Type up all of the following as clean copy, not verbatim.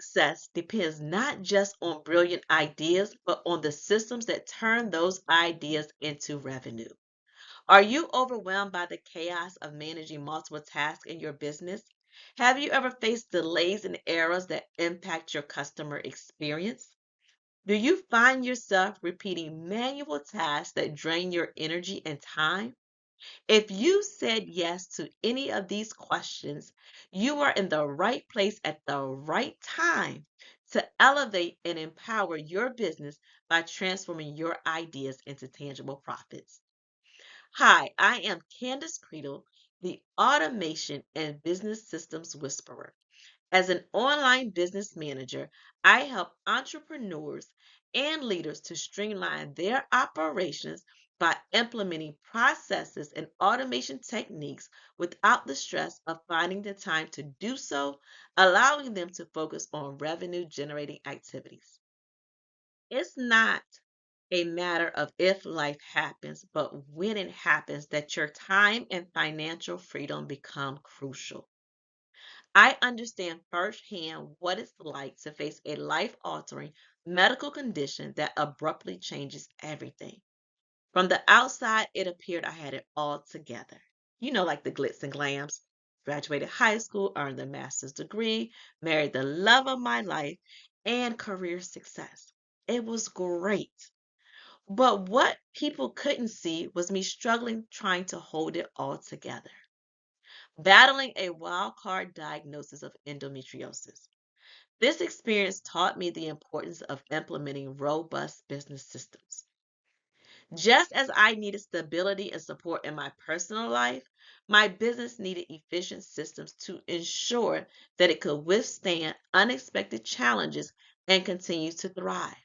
success depends not just on brilliant ideas, but on the systems that turn those ideas into revenue. Are you overwhelmed by the chaos of managing multiple tasks in your business? Have you ever faced delays and errors that impact your customer experience? Do you find yourself repeating manual tasks that drain your energy and time? If you said yes to any of these questions, you are in the right place at the right time to elevate and empower your business by transforming your ideas into tangible profits. Hi, I am Candace Credle, the Automation and Business Systems Whisperer. As an online business manager, I help entrepreneurs and leaders to streamline their operations by implementing processes and automation techniques without the stress of finding the time to do so, allowing them to focus on revenue generating activities. It's not a matter of if life happens, but when it happens that your time and financial freedom become crucial. I understand firsthand what it's like to face a life altering medical condition that abruptly changes everything. From the outside, it appeared I had it all together. Like the glitz and glams. Graduated high school, earned a master's degree, married the love of my life, and career success. It was great. But what people couldn't see was me struggling trying to hold it all together, battling a wild card diagnosis of endometriosis. This experience taught me the importance of implementing robust business systems. Just as I needed stability and support in my personal life, my business needed efficient systems to ensure that it could withstand unexpected challenges and continue to thrive.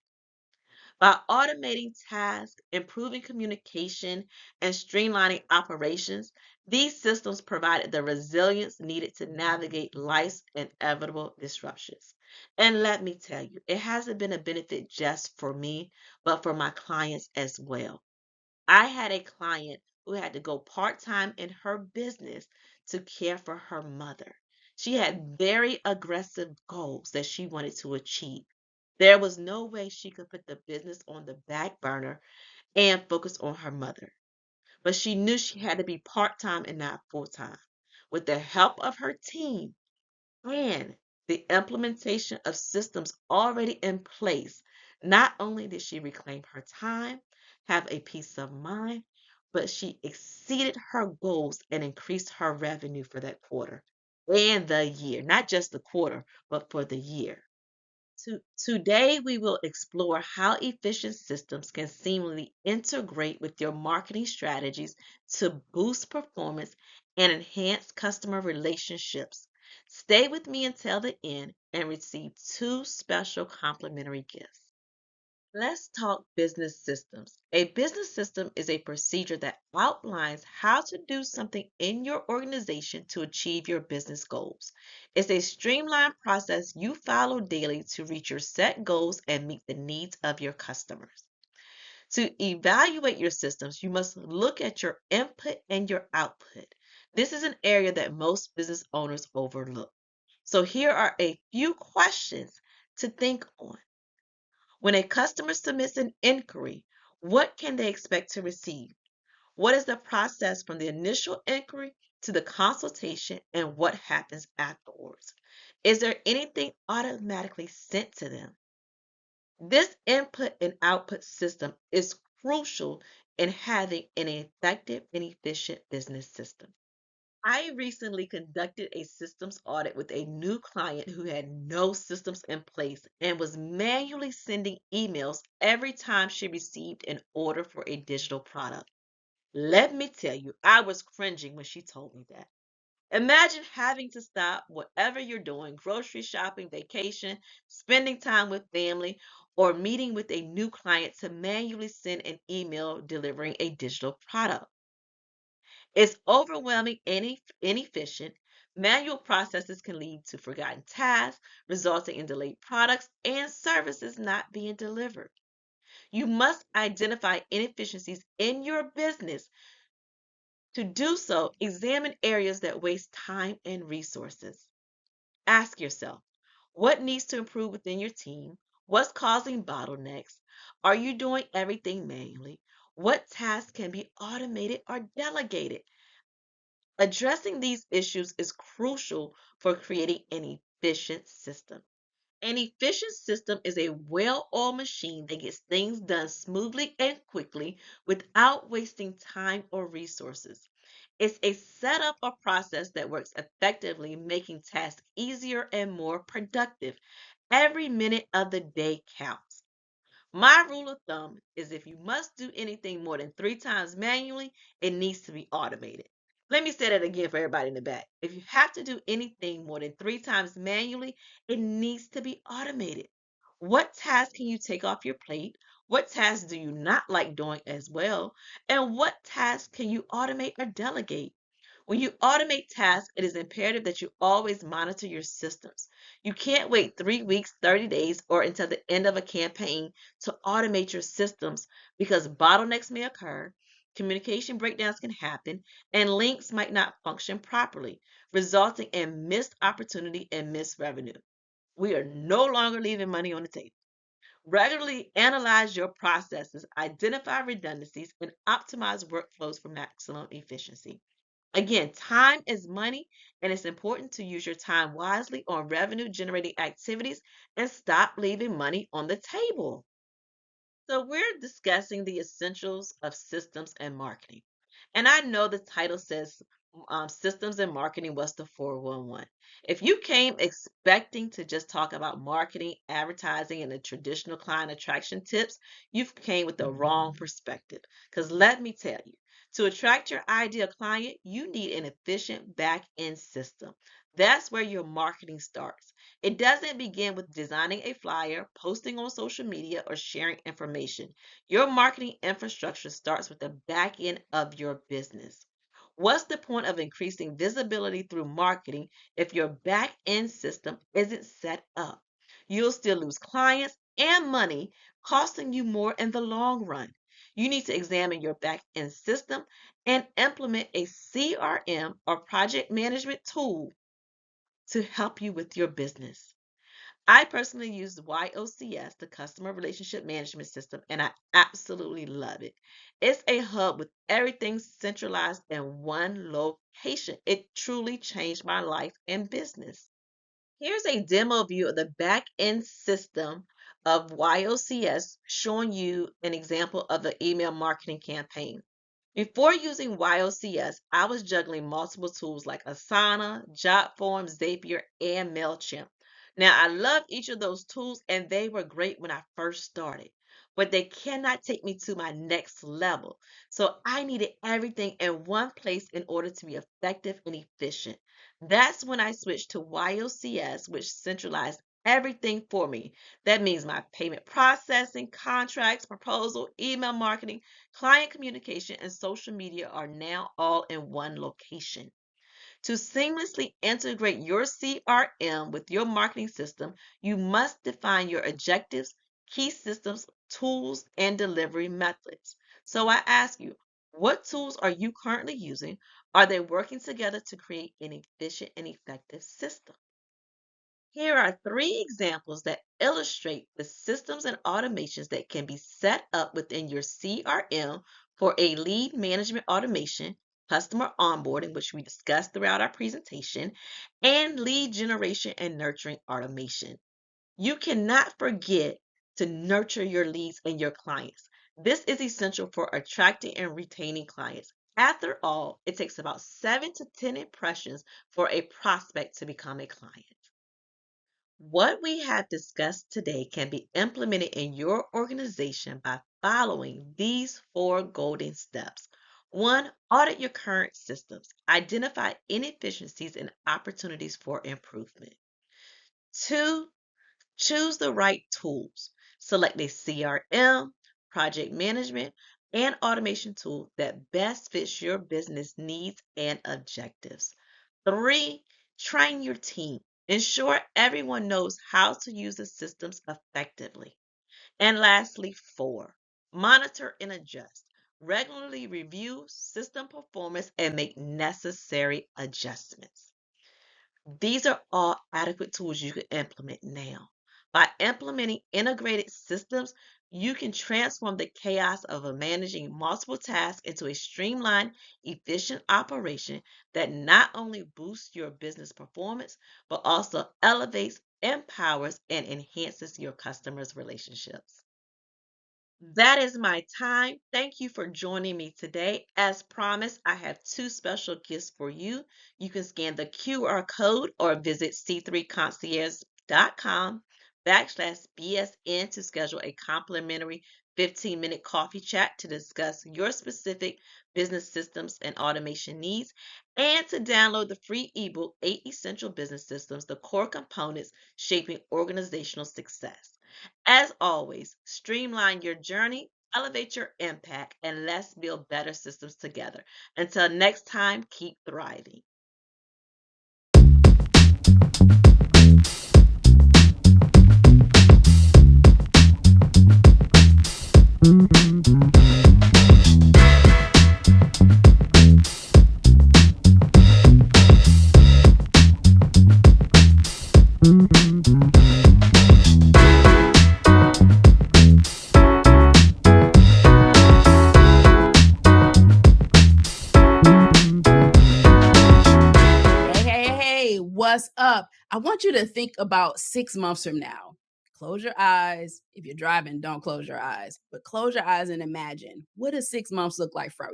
By automating tasks, improving communication, and streamlining operations, these systems provided the resilience needed to navigate life's inevitable disruptions. And let me tell you, it hasn't been a benefit just for me, but for my clients as well. I had a client who had to go part time in her business to care for her mother. She had very aggressive goals that she wanted to achieve. There was no way she could put the business on the back burner and focus on her mother. But she knew she had to be part time and not full time. With the help of her team and the implementation of systems already in place, not only did she reclaim her time, have a peace of mind, but she exceeded her goals and increased her revenue for that quarter and the year, not just the quarter, but for the year. Today, we will explore how efficient systems can seamlessly integrate with your marketing strategies to boost performance and enhance customer relationships. Stay with me until the end and receive two special complimentary gifts. Let's talk business systems. A business system is a procedure that outlines how to do something in your organization to achieve your business goals. It's a streamlined process you follow daily to reach your set goals and meet the needs of your customers. To evaluate your systems, you must look at your input and your output. This is an area that most business owners overlook. So, here are a few questions to think on. When a customer submits an inquiry, what can they expect to receive? What is the process from the initial inquiry to the consultation, and what happens afterwards? Is there anything automatically sent to them? This input and output system is crucial in having an effective and efficient business system. I recently conducted a systems audit with a new client who had no systems in place and was manually sending emails every time she received an order for a digital product. Let me tell you, I was cringing when she told me that. Imagine having to stop whatever you're doing, grocery shopping, vacation, spending time with family, or meeting with a new client to manually send an email delivering a digital product. It's overwhelming and inefficient. Manual processes can lead to forgotten tasks, resulting in delayed products and services not being delivered. You must identify inefficiencies in your business. To do so, examine areas that waste time and resources. Ask yourself, What needs to improve within your team? What's causing bottlenecks? Are you doing everything manually? What tasks can be automated or delegated? Addressing these issues is crucial for creating an efficient system. An efficient system is a well oiled machine that gets things done smoothly and quickly without wasting time or resources. It's a setup or process that works effectively, making tasks easier and more productive. Every minute of the day counts. My rule of thumb is if you must do anything more than 3 times manually, it needs to be automated. Let me say that again for everybody in the back. If you have to do anything more than 3 times manually, it needs to be automated. What tasks can you take off your plate? What tasks do you not like doing as well? And what tasks can you automate or delegate? When you automate tasks, it is imperative that you always monitor your systems. You can't wait 3 weeks, 30 days, or until the end of a campaign to automate your systems because bottlenecks may occur, communication breakdowns can happen, and links might not function properly, resulting in missed opportunity and missed revenue. We are no longer leaving money on the table. Regularly analyze your processes, identify redundancies, and optimize workflows for maximum efficiency. Again, time is money, and it's important to use your time wisely on revenue generating activities and stop leaving money on the table. So, we're discussing the essentials of systems and marketing. And I know the title says systems and marketing was the 411. If you came expecting to just talk about marketing, advertising, and the traditional client attraction tips, you've came with the wrong perspective. Because let me tell you, to attract your ideal client, you need an efficient back end system. That's where your marketing starts. It doesn't begin with designing a flyer, posting on social media, or sharing information. Your marketing infrastructure starts with the back end of your business. What's the point of increasing visibility through marketing if your back end system isn't set up? You'll still lose clients and money, costing you more in the long run. You need to examine your back end system and implement a CRM or project management tool to help you with your business. I personally use YOCS, the Customer Relationship Management System, and I absolutely love it. It's a hub with everything centralized in one location. It truly changed my life and business. Here's a demo view of the back end system of YOCS, showing you an example of the email marketing campaign. Before using YOCS, I was juggling multiple tools like Asana, Jotform, Zapier, and MailChimp. Now, I love each of those tools and they were great when I first started, but they cannot take me to my next level. So I needed everything in one place in order to be effective and efficient. That's when I switched to YOCS, which centralized everything for me. That means my payment processing, contracts, proposal, email marketing, client communication, and social media are now all in one location. To seamlessly integrate your CRM with your marketing system, you must define your objectives, key systems, tools, and delivery methods. So I ask you, what tools are you currently using? Are they working together to create an efficient and effective system? Here are 3 examples that illustrate the systems and automations that can be set up within your CRM for a lead management automation, customer onboarding, which we discussed throughout our presentation, and lead generation and nurturing automation. You cannot forget to nurture your leads and your clients. This is essential for attracting and retaining clients. After all, it takes about 7 to 10 impressions for a prospect to become a client. What we have discussed today can be implemented in your organization by following these 4 golden steps. 1, audit your current systems. Identify inefficiencies and opportunities for improvement. 2, choose the right tools. Select a CRM, project management, and automation tool that best fits your business needs and objectives. 3, train your team. Ensure everyone knows how to use the systems effectively. And lastly, 4, monitor and adjust. Regularly review system performance and make necessary adjustments. These are all adequate tools you can implement now. By implementing integrated systems, you can transform the chaos of managing multiple tasks into a streamlined, efficient operation that not only boosts your business performance, but also elevates, empowers, and enhances your customers' relationships. That is my time. Thank you for joining me today. As promised, I have two special gifts for you. You can scan the QR code or visit c3concierge.com backslash BSN to schedule a complimentary 15-minute coffee chat to discuss your specific business systems and automation needs, and to download the free ebook, 8 Essential Business Systems, the core components shaping organizational success. As always, streamline your journey, elevate your impact, and let's build better systems together. Until next time, keep thriving. Hey, what's up? I want you to think about 6 months from now. Close your eyes. If you're driving, don't close your eyes, but close your eyes and imagine, what does 6 months look like for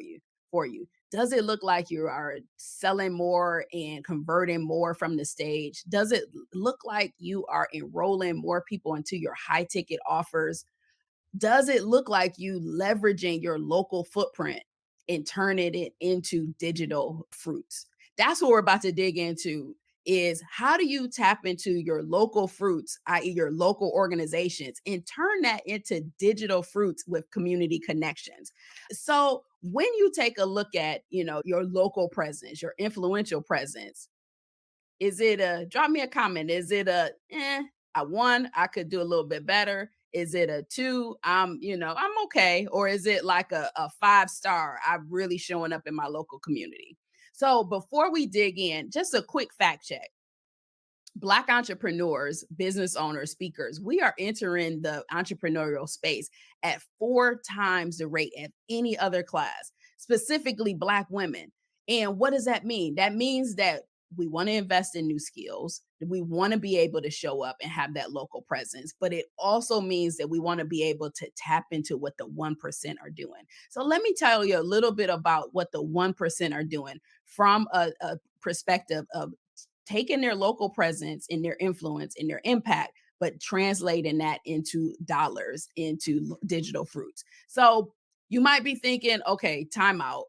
you? Does it look like you are selling more and converting more from the stage? Does it look like you are enrolling more people into your high ticket offers? Does it look like you leveraging your local footprint and turning it into digital fruits? That's what we're about to dig into, is how do you tap into your local fruits, i.e. your local organizations, and turn that into digital fruits with community connections. So when you take a look at, your local presence, your influential presence, is it a drop me a comment? Is it a one, I could do a little bit better? Is it a two, I'm okay? Or is it like a 5 star? I'm really showing up in my local community. So before we dig in, just a quick fact check. Black entrepreneurs, business owners, speakers, we are entering the entrepreneurial space at 4 times the rate of any other class, specifically Black women. And what does that mean? That means that we want to invest in new skills. We want to be able to show up and have that local presence, but it also means that we want to be able to tap into what the 1% are doing. So let me tell you a little bit about what the 1% are doing from a perspective of taking their local presence and their influence and their impact, but translating that into dollars, into digital fruits. So you might be thinking, okay, timeout.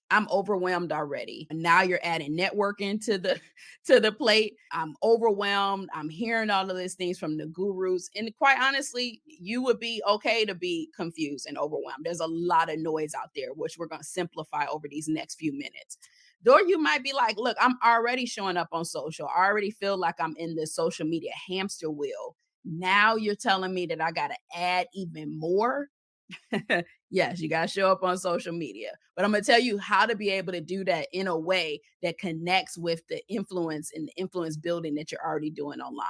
I'm overwhelmed already. Now you're adding networking to the to the plate. I'm overwhelmed. I'm hearing all of these things from the gurus. And quite honestly, you would be okay to be confused and overwhelmed. There's a lot of noise out there, which we're going to simplify over these next few minutes. Or you might be like, look, I'm already showing up on social. I already feel like I'm in this social media hamster wheel. Now you're telling me that I got to add even more. Yes, you got to show up on social media. But I'm going to tell you how to be able to do that in a way that connects with the influence and the influence building that you're already doing online.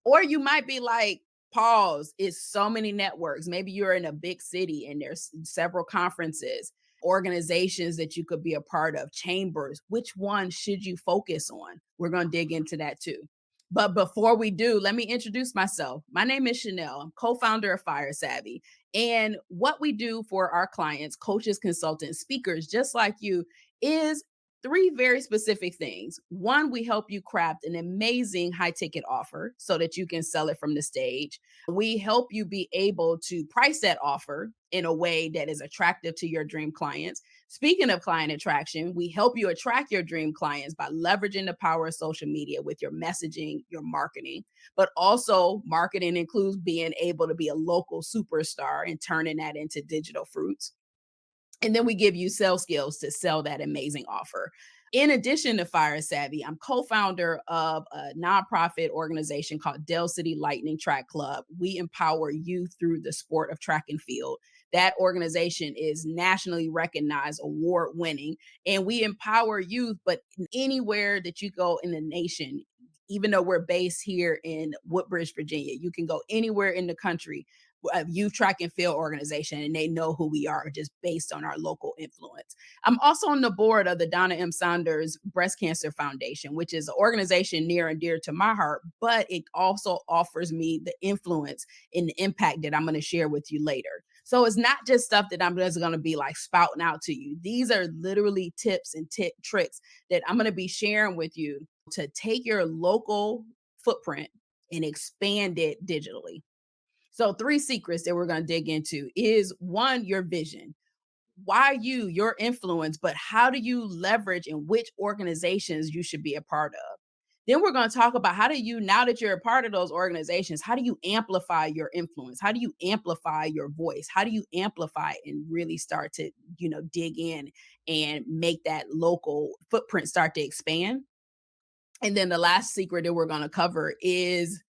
Or you might be like, pause, it's so many networks. Maybe you're in a big city and there's several conferences, organizations that you could be a part of, chambers. Which one should you focus on? We're going to dig into that too. But before we do, let me introduce myself. My name is Shanel. I'm co-founder of Fire Savvy. And what we do for our clients, coaches, consultants, speakers, just like you, is 3 very specific things. One, we help you craft an amazing high ticket offer so that you can sell it from the stage. We help you be able to price that offer in a way that is attractive to your dream clients. Speaking of client attraction, we help you attract your dream clients by leveraging the power of social media with your messaging, your marketing. But also, marketing includes being able to be a local superstar and turning that into digital fruits. And then we give you sales skills to sell that amazing offer. In addition to Fire Savvy, I'm co-founder of a nonprofit organization called Dell City Lightning Track Club. We empower youth through the sport of track and field. That organization is nationally recognized, award winning, and we empower youth. But anywhere that you go in the nation, even though we're based here in Woodbridge, Virginia, you can go anywhere in the country, a youth track and field organization, and they know who we are just based on our local influence. I'm also on the board of the Donna M. Saunders Breast Cancer Foundation, which is an organization near and dear to my heart, but it also offers me the influence and the impact that I'm going to share with you later. So it's not just stuff that I'm just going to be like spouting out to you. These are literally tips and tricks that I'm going to be sharing with you to take your local footprint and expand it digitally. So, three secrets that we're going to dig into is one, your vision. Why you, your influence, but how do you leverage and which organizations you should be a part of? Then we're going to talk about how do you, now that you're a part of those organizations, how do you amplify your influence? How do you amplify your voice? How do you amplify and really start to, dig in and make that local footprint start to expand? And then the last secret that we're going to cover is,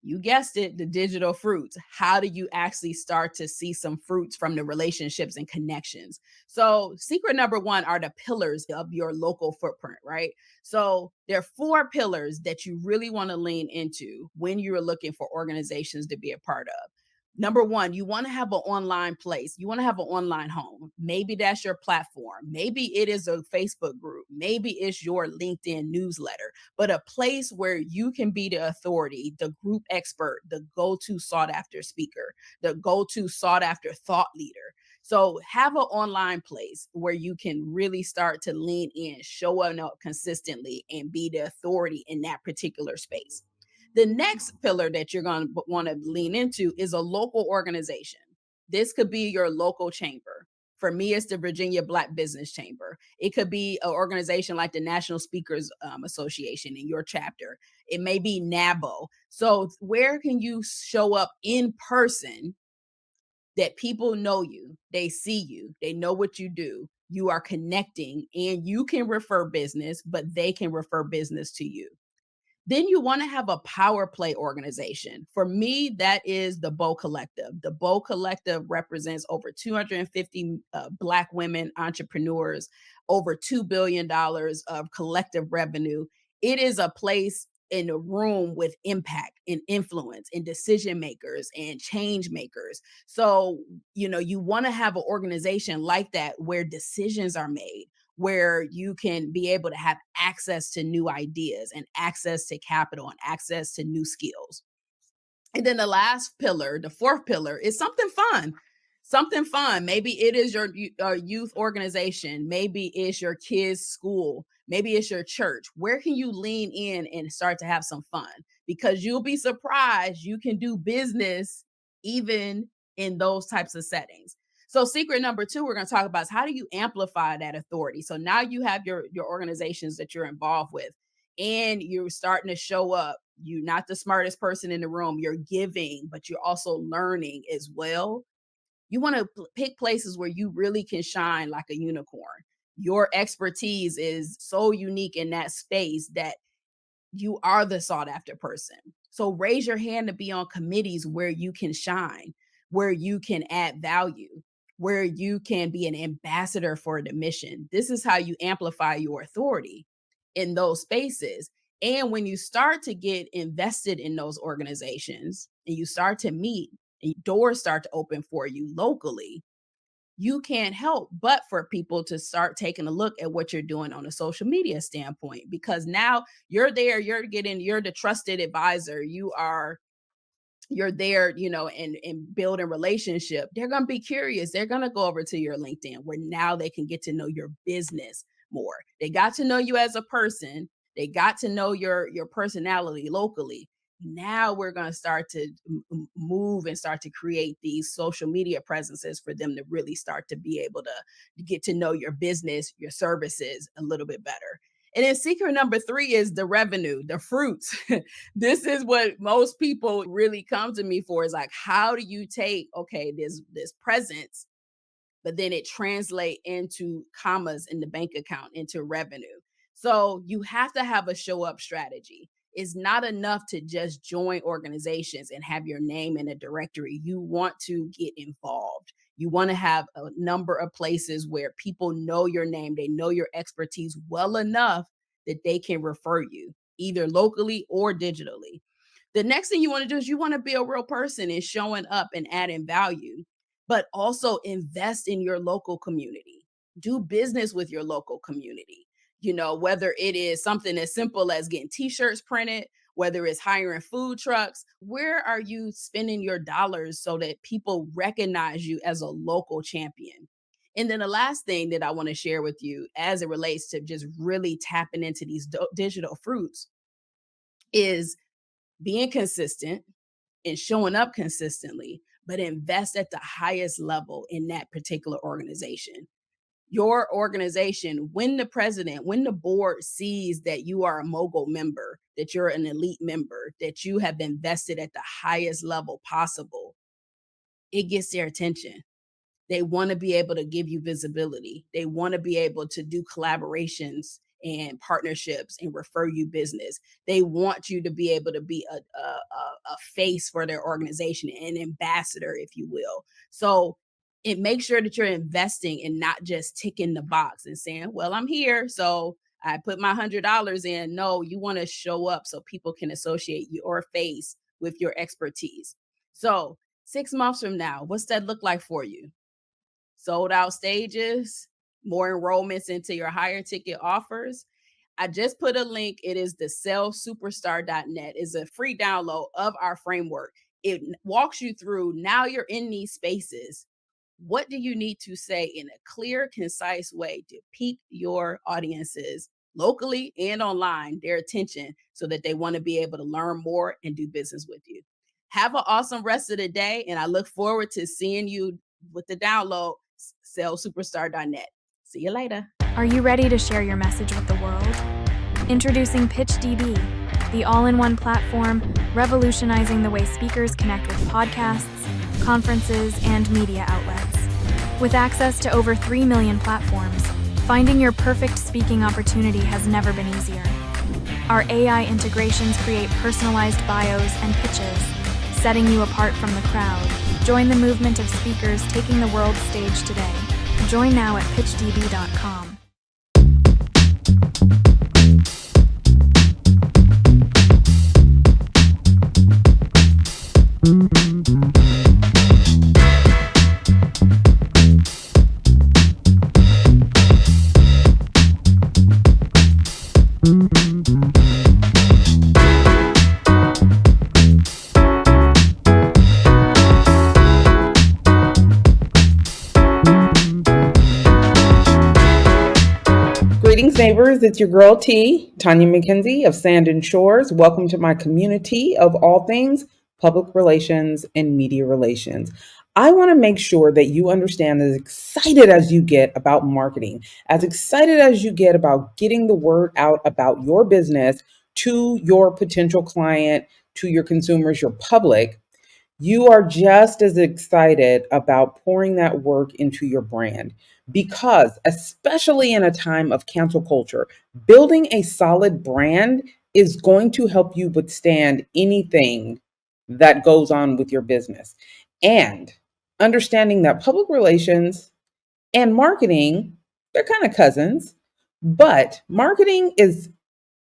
you guessed it, the digital fruits. How do you actually start to see some fruits from the relationships and connections? So, secret number one are the pillars of your local footprint, right? So, there are four pillars that you really want to lean into when you're looking for organizations to be a part of. Number one, you want to have an online place. You want to have an online home. Maybe that's your platform. Maybe it is a Facebook group. Maybe it's your LinkedIn newsletter, but a place where you can be the authority, the group expert, the go to sought after speaker, the go to sought after thought leader. So have an online place where you can really start to lean in, showing up consistently, and be the authority in that particular space. The next pillar that you're going to want to lean into is a local organization. This could be your local chamber. For me, it's the Virginia Black Business Chamber. It could be an organization like the National Speakers Association in your chapter. It may be NABO. So, where can you show up in person that people know you, they see you, they know what you do, you are connecting, and you can refer business, but they can refer business to you? Then you want to have a power play organization. For me, that is the Bow Collective. The Bow Collective represents over 250 Black women entrepreneurs, over $2 billion of collective revenue. It is a place in a room with impact and influence and decision makers and change makers. So, you want to have an organization like that where decisions are made, where you can be able to have access to new ideas and access to capital and access to new skills. And then the last pillar, the fourth pillar, is something fun. Something fun. Maybe it is your youth organization. Maybe it's your kids' school. Maybe it's your church. Where can you lean in and start to have some fun? Because you'll be surprised you can do business even in those types of settings. So, secret number two, we're going to talk about is how do you amplify that authority? So now you have your organizations that you're involved with, and you're starting to show up. You're not the smartest person in the room. You're giving, but you're also learning as well. You want to pick places where you really can shine like a unicorn. Your expertise is so unique in that space that you are the sought after person. So raise your hand to be on committees where you can shine, where you can add value, where you can be an ambassador for the mission. This is how you amplify your authority in those spaces. And when you start to get invested in those organizations and you start to meet and doors start to open for you locally, you can't help but for people to start taking a look at what you're doing on a social media standpoint, because now you're there, you're the trusted advisor, you're there, and building relationship. They're going to be curious. They're going to go over to your LinkedIn where now they can get to know your business more. They got to know you as a person. They got to know your personality locally. Now we're going to start to move and start to create these social media presences for them to really start to be able to get to know your business, your services a little bit better. And then secret number three is the revenue, the fruits. This is what most people really come to me for, is like, how do you take, okay, this presence, but then it translate into commas in the bank account, into revenue. So you have to have a show up strategy. It's not enough to just join organizations and have your name in a directory. You want to get involved. You want to have a number of places where people know your name, they know your expertise well enough that they can refer you either locally or digitally. The next thing you want to do is you want to be a real person and showing up and adding value, but also invest in your local community. Do business with your local community. Whether it is something as simple as getting t-shirts printed, whether it's hiring food trucks, where are you spending your dollars so that people recognize you as a local champion? And then the last thing that I want to share with you as it relates to just really tapping into these digital fruits is being consistent and showing up consistently, but invest at the highest level in that particular organization. Your organization, when the board sees that you are a mogul member, that you're an elite member, that you have invested at the highest level possible, it gets their attention. They want to be able to give you visibility. They want to be able to do collaborations and partnerships and refer you business. They want you to be able to be a face for their organization, an ambassador, if you will. So it makes sure that you're investing and not just ticking the box and saying, well, I'm here, so I put my $100 in. No, you want to show up so people can associate your face with your expertise. So 6 months from now, what's that look like for you? Sold out stages, more enrollments into your higher ticket offers. I just put a link. It is the sellsuperstar.net. It's a free download of our framework. It walks you through, now you're in these spaces. What do you need to say in a clear, concise way to pique your audiences locally and online, their attention, so that they want to be able to learn more and do business with you? Have an awesome rest of the day, and I look forward to seeing you with the download, sellsuperstar.net. See you later. Are you ready to share your message with the world? Introducing PitchDB, the all-in-one platform revolutionizing the way speakers connect with podcasts, conferences, and media outlets. With access to over 3 million platforms, finding your perfect speaking opportunity has never been easier. Our AI integrations create personalized bios and pitches, setting you apart from the crowd. Join the movement of speakers taking the world stage today. Join now at pitchdb.com. Greetings, neighbors. It's your girl T, Tonya McKenzie of Sand and Shores. Welcome to my community of all things public relations and media relations. I want to make sure that you understand, as excited as you get about marketing, as excited as you get about getting the word out about your business to your potential client, to your consumers, your public, you are just as excited about pouring that work into your brand. Because, especially in a time of cancel culture, building a solid brand is going to help you withstand anything that goes on with your business. And understanding that public relations and marketing, they're kind of cousins, but marketing is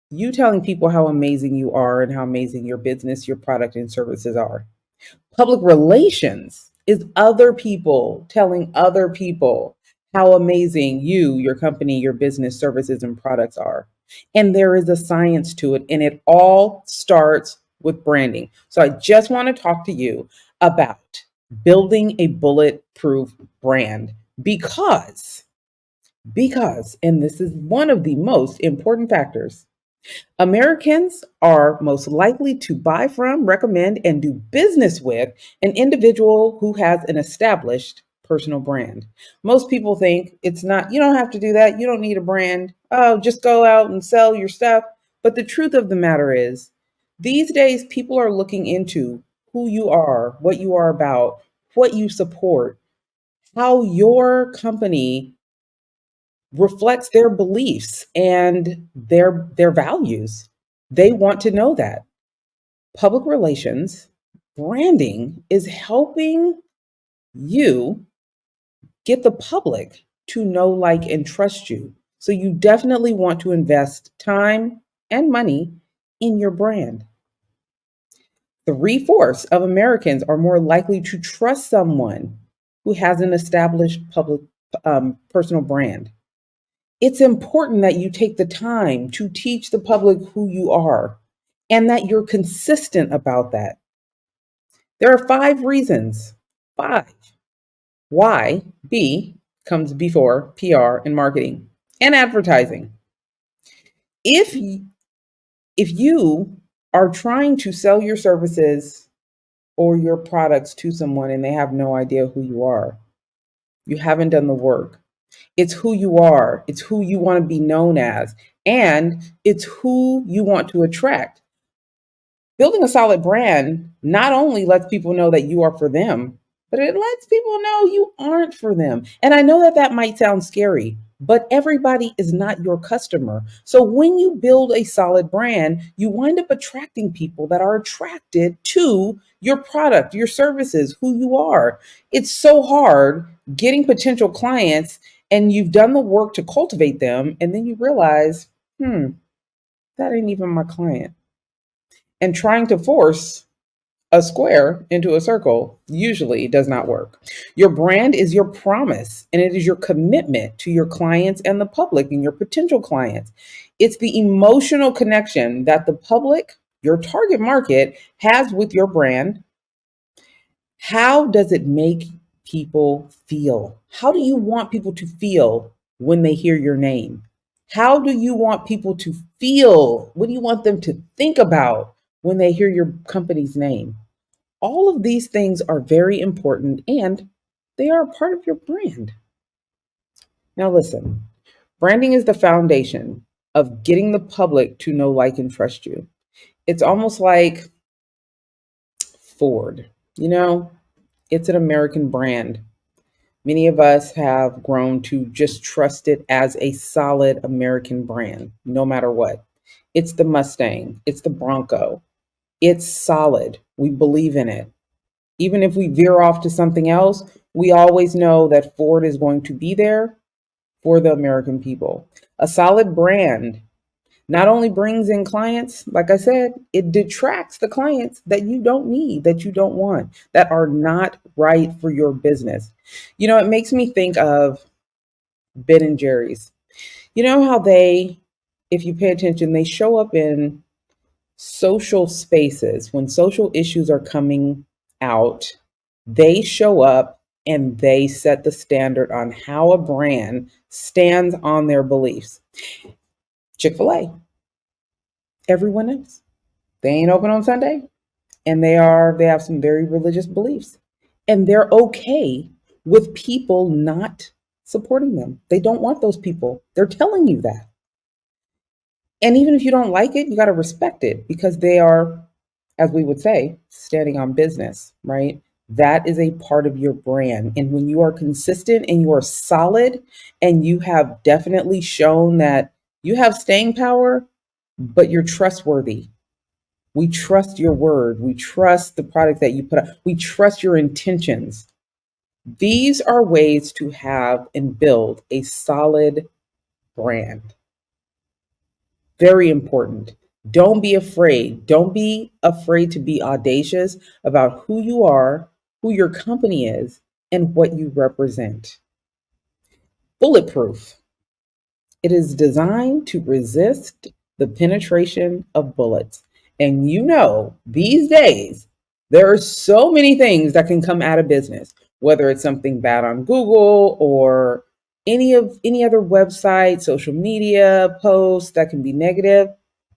you telling people how amazing you are and how amazing your business, your product, and services are. Public relations is other people telling other people how amazing you, your company, your business, services, and products are. And there is a science to it, and it all starts with branding. So I just want to talk to you about building a bulletproof brand because, and this is one of the most important factors, Americans are most likely to buy from, recommend, and do business with an individual who has an established personal brand. Most people think it's not, you don't have to do that. You don't need a brand. Oh, just go out and sell your stuff. But the truth of the matter is, these days, people are looking into who you are, what you are about, what you support, how your company reflects their beliefs and their values. They want to know that. Public relations, branding is helping you get the public to know, like, and trust you. So you definitely want to invest time and money in your brand. 3/4 of Americans are more likely to trust someone who has an established public personal brand. It's important that you take the time to teach the public who you are and that you're consistent about that. There are 5 reasons. 5. Why B comes before PR and marketing and advertising. If you are trying to sell your services or your products to someone and they have no idea who you are, you haven't done the work. It's who you are, it's who you want to be known as, and it's who you want to attract. Building a solid brand not only lets people know that you are for them, but it lets people know you aren't for them. And I know that that might sound scary, but everybody is not your customer. So when you build a solid brand, you wind up attracting people that are attracted to your product, your services, who you are. It's so hard getting potential clients and you've done the work to cultivate them, and then you realize, that ain't even my client. And trying to force a square into a circle usually does not work. Your brand is your promise and it is your commitment to your clients and the public and your potential clients. It's the emotional connection that the public, your target market, has with your brand. How does it make people feel? How do you want people to feel when they hear your name? How do you want people to feel? What do you want them to think about when they hear your company's name? All of these things are very important and they are a part of your brand. Now, listen, branding is the foundation of getting the public to know, like, and trust you. It's almost like Ford, it's an American brand. Many of us have grown to just trust it as a solid American brand, no matter what. It's the Mustang, it's the Bronco. It's solid. We believe in it. Even if we veer off to something else, we always know that Ford is going to be there for the American people. A solid brand not only brings in clients, like I said, it detracts the clients that you don't need, that you don't want, that are not right for your business. It makes me think of Ben and Jerry's. You know how they, if you pay attention, they show up in social spaces when social issues are coming out. They show up and they set the standard on how a brand stands on their beliefs. Chick-fil-A, everyone knows they ain't open on Sunday, and they have some very religious beliefs, and they're okay with people not supporting them. They don't want those people. They're telling you that. And even if you don't like it, you got to respect it because they are, as we would say, standing on business, right? That is a part of your brand. And when you are consistent and you are solid and you have definitely shown that you have staying power, but you're trustworthy. We trust your word. We trust the product that you put out. We trust your intentions. These are ways to have and build a solid brand. Very important. Don't be afraid. Don't be afraid to be audacious about who you are, who your company is, and what you represent. Bulletproof. It is designed to resist the penetration of bullets. And these days, there are so many things that can come out of business, whether it's something bad on Google or any other website, social media posts that can be negative.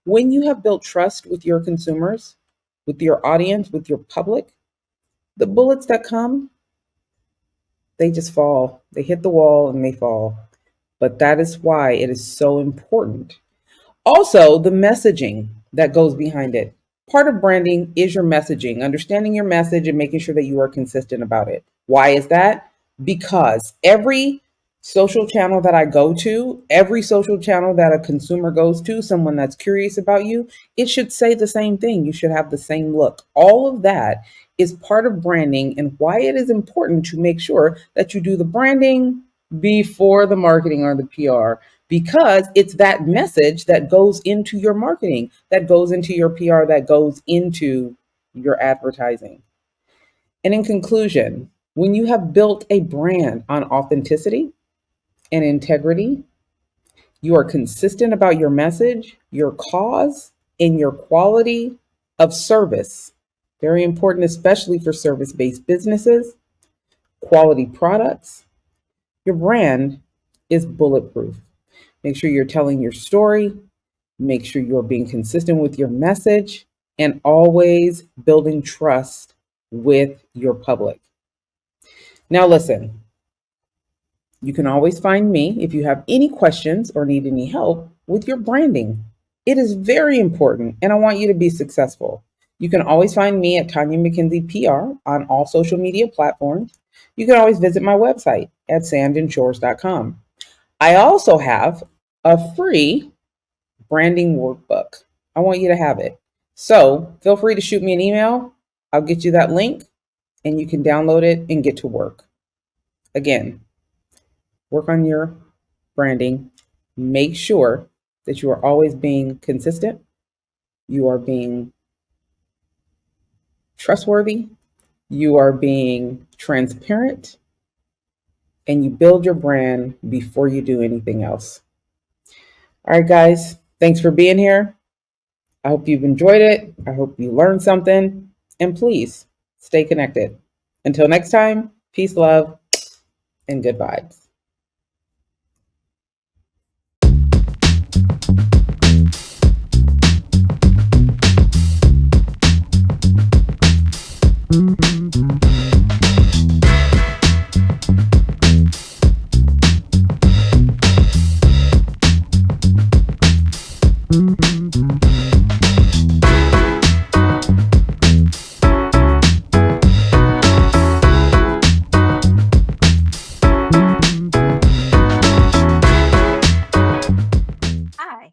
When you have built trust with your consumers, with your audience, with your public, the bullets that come, they just fall. They hit the wall and they fall. But that is why it is so important. Also, the messaging that goes behind it. Part of branding is your messaging, understanding your message and making sure that you are consistent about it. Why is that? Because every social channel that I go to, every social channel that a consumer goes to, someone that's curious about you, it should say the same thing. You should have the same look. All of that is part of branding and why it is important to make sure that you do the branding before the marketing or the PR, because it's that message that goes into your marketing, that goes into your PR, that goes into your advertising. And in conclusion, when you have built a brand on authenticity and integrity, you are consistent about your message, your cause, and your quality of service. Very important, especially for service-based businesses, quality products. Your brand is bulletproof. Make sure you're telling your story, make sure you're being consistent with your message, and always building trust with your public. Now, listen, you can always find me if you have any questions or need any help with your branding. It is very important, and I want you to be successful. You can always find me at Tonya McKenzie PR on all social media platforms. You can always visit my website at sandandshores.com. I also have a free branding workbook. I want you to have it. So feel free to shoot me an email. I'll get you that link and you can download it and get to work. Again, work on your branding. Make sure that you are always being consistent. You are being trustworthy. You are being transparent. And you build your brand before you do anything else. All right, guys, thanks for being here. I hope you've enjoyed it. I hope you learned something. And please stay connected. Until next time, peace, love, and good vibes. Hi,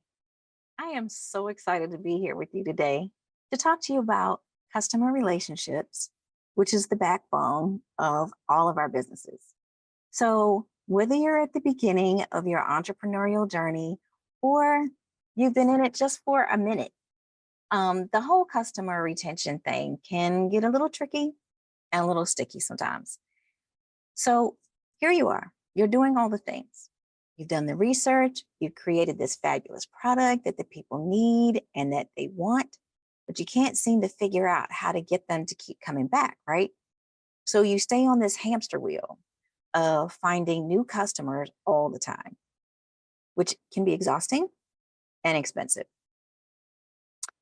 I am so excited to be here with you today to talk to you about customer relationships, which is the backbone of all of our businesses. So, whether you're at the beginning of your entrepreneurial journey or you've been in it just for a minute, the whole customer retention thing can get a little tricky and a little sticky sometimes. So, here you are, you're doing all the things. You've done the research, you've created this fabulous product that the people need and that they want, but you can't seem to figure out how to get them to keep coming back, right? So you stay on this hamster wheel of finding new customers all the time, which can be exhausting and expensive.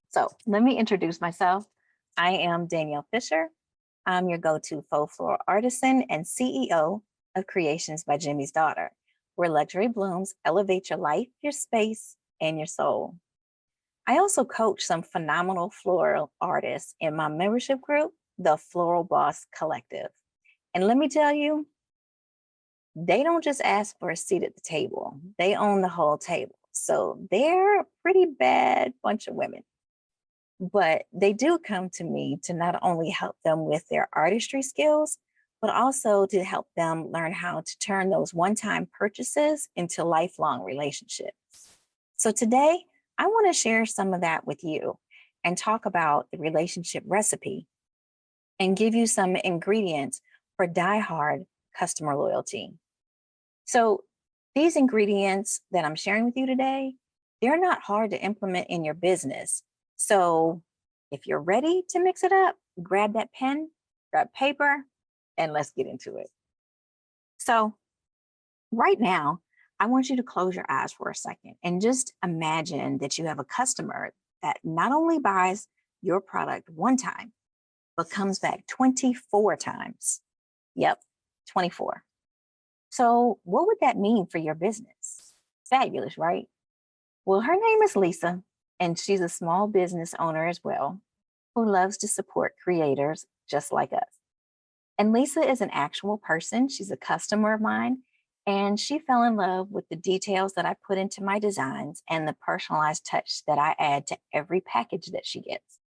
So let me introduce myself. I am Danielle Fisher. I'm your go-to faux floral artisan and CEO of Creations by Jimmy's Daughter, where luxury blooms elevate your life, your space, and your soul. I also coach some phenomenal floral artists in my membership group, the Floral Boss Collective. And let me tell you, they don't just ask for a seat at the table, they own the whole table. So they're a pretty bad bunch of women. But they do come to me to not only help them with their artistry skills, but also to help them learn how to turn those one-time purchases into lifelong relationships. So today, I want to share some of that with you and talk about the relationship recipe and give you some ingredients for die-hard customer loyalty. So these ingredients that I'm sharing with you today, they're not hard to implement in your business. So if you're ready to mix it up, grab that pen, grab paper, and let's get into it. So right now, I want you to close your eyes for a second and just imagine that you have a customer that not only buys your product one time, but comes back 24 times. Yep, 24. So what would that mean for your business? Fabulous, right? Well, her name is Lisa, and she's a small business owner as well, who loves to support creators just like us. And Lisa is an actual person. She's a customer of mine, and she fell in love with the details that I put into my designs and the personalized touch that I add to every package that she gets.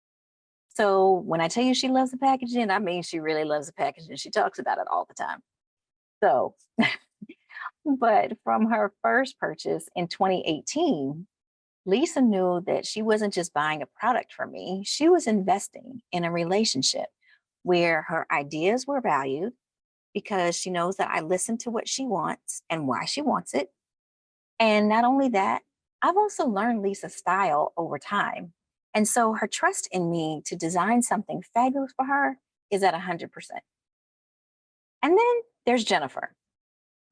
So when I tell you she loves the packaging, I mean she really loves the packaging. She talks about it all the time. So, but from her first purchase in 2018, Lisa knew that she wasn't just buying a product from me, she was investing in a relationship where her ideas were valued because she knows that I listen to what she wants and why she wants it. And not only that, I've also learned Lisa's style over time. And so her trust in me to design something fabulous for her is at 100%. And then there's Jennifer.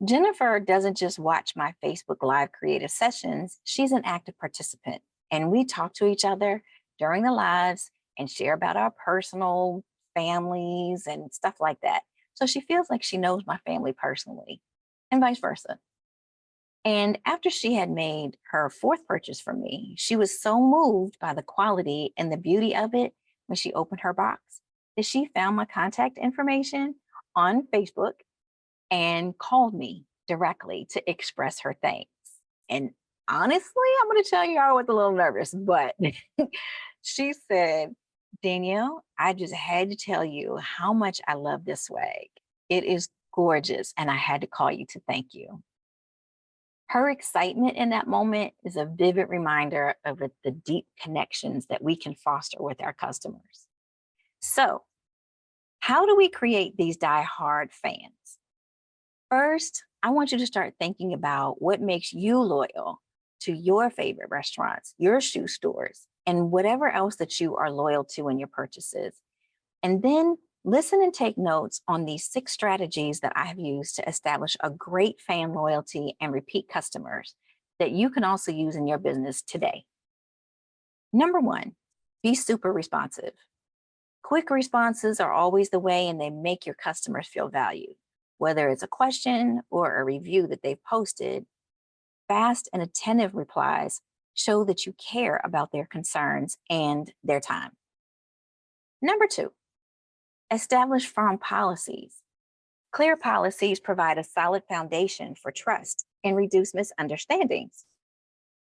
Jennifer doesn't just watch my Facebook Live creative sessions, she's an active participant. And we talk to each other during the lives and share about our personal families and stuff like that. So she feels like she knows my family personally and vice versa. And after she had made her fourth purchase from me, she was so moved by the quality and the beauty of it when she opened her box that she found my contact information on Facebook and called me directly to express her thanks. And honestly, I'm going to tell you, I was a little nervous, but she said, Danielle, I just had to tell you how much I love this swag. It is gorgeous, and I had to call you to thank you. Her excitement in that moment is a vivid reminder of the deep connections that we can foster with our customers. So, how do we create these die-hard fans? First, I want you to start thinking about what makes you loyal to your favorite restaurants, your shoe stores, and whatever else that you are loyal to in your purchases. And then listen and take notes on these 6 strategies that I have used to establish a great fan loyalty and repeat customers that you can also use in your business today. Number 1, be super responsive. Quick responses are always the way, and they make your customers feel valued. Whether it's a question or a review that they've posted, fast and attentive replies show that you care about their concerns and their time. Number 2, establish firm policies. Clear policies provide a solid foundation for trust and reduce misunderstandings.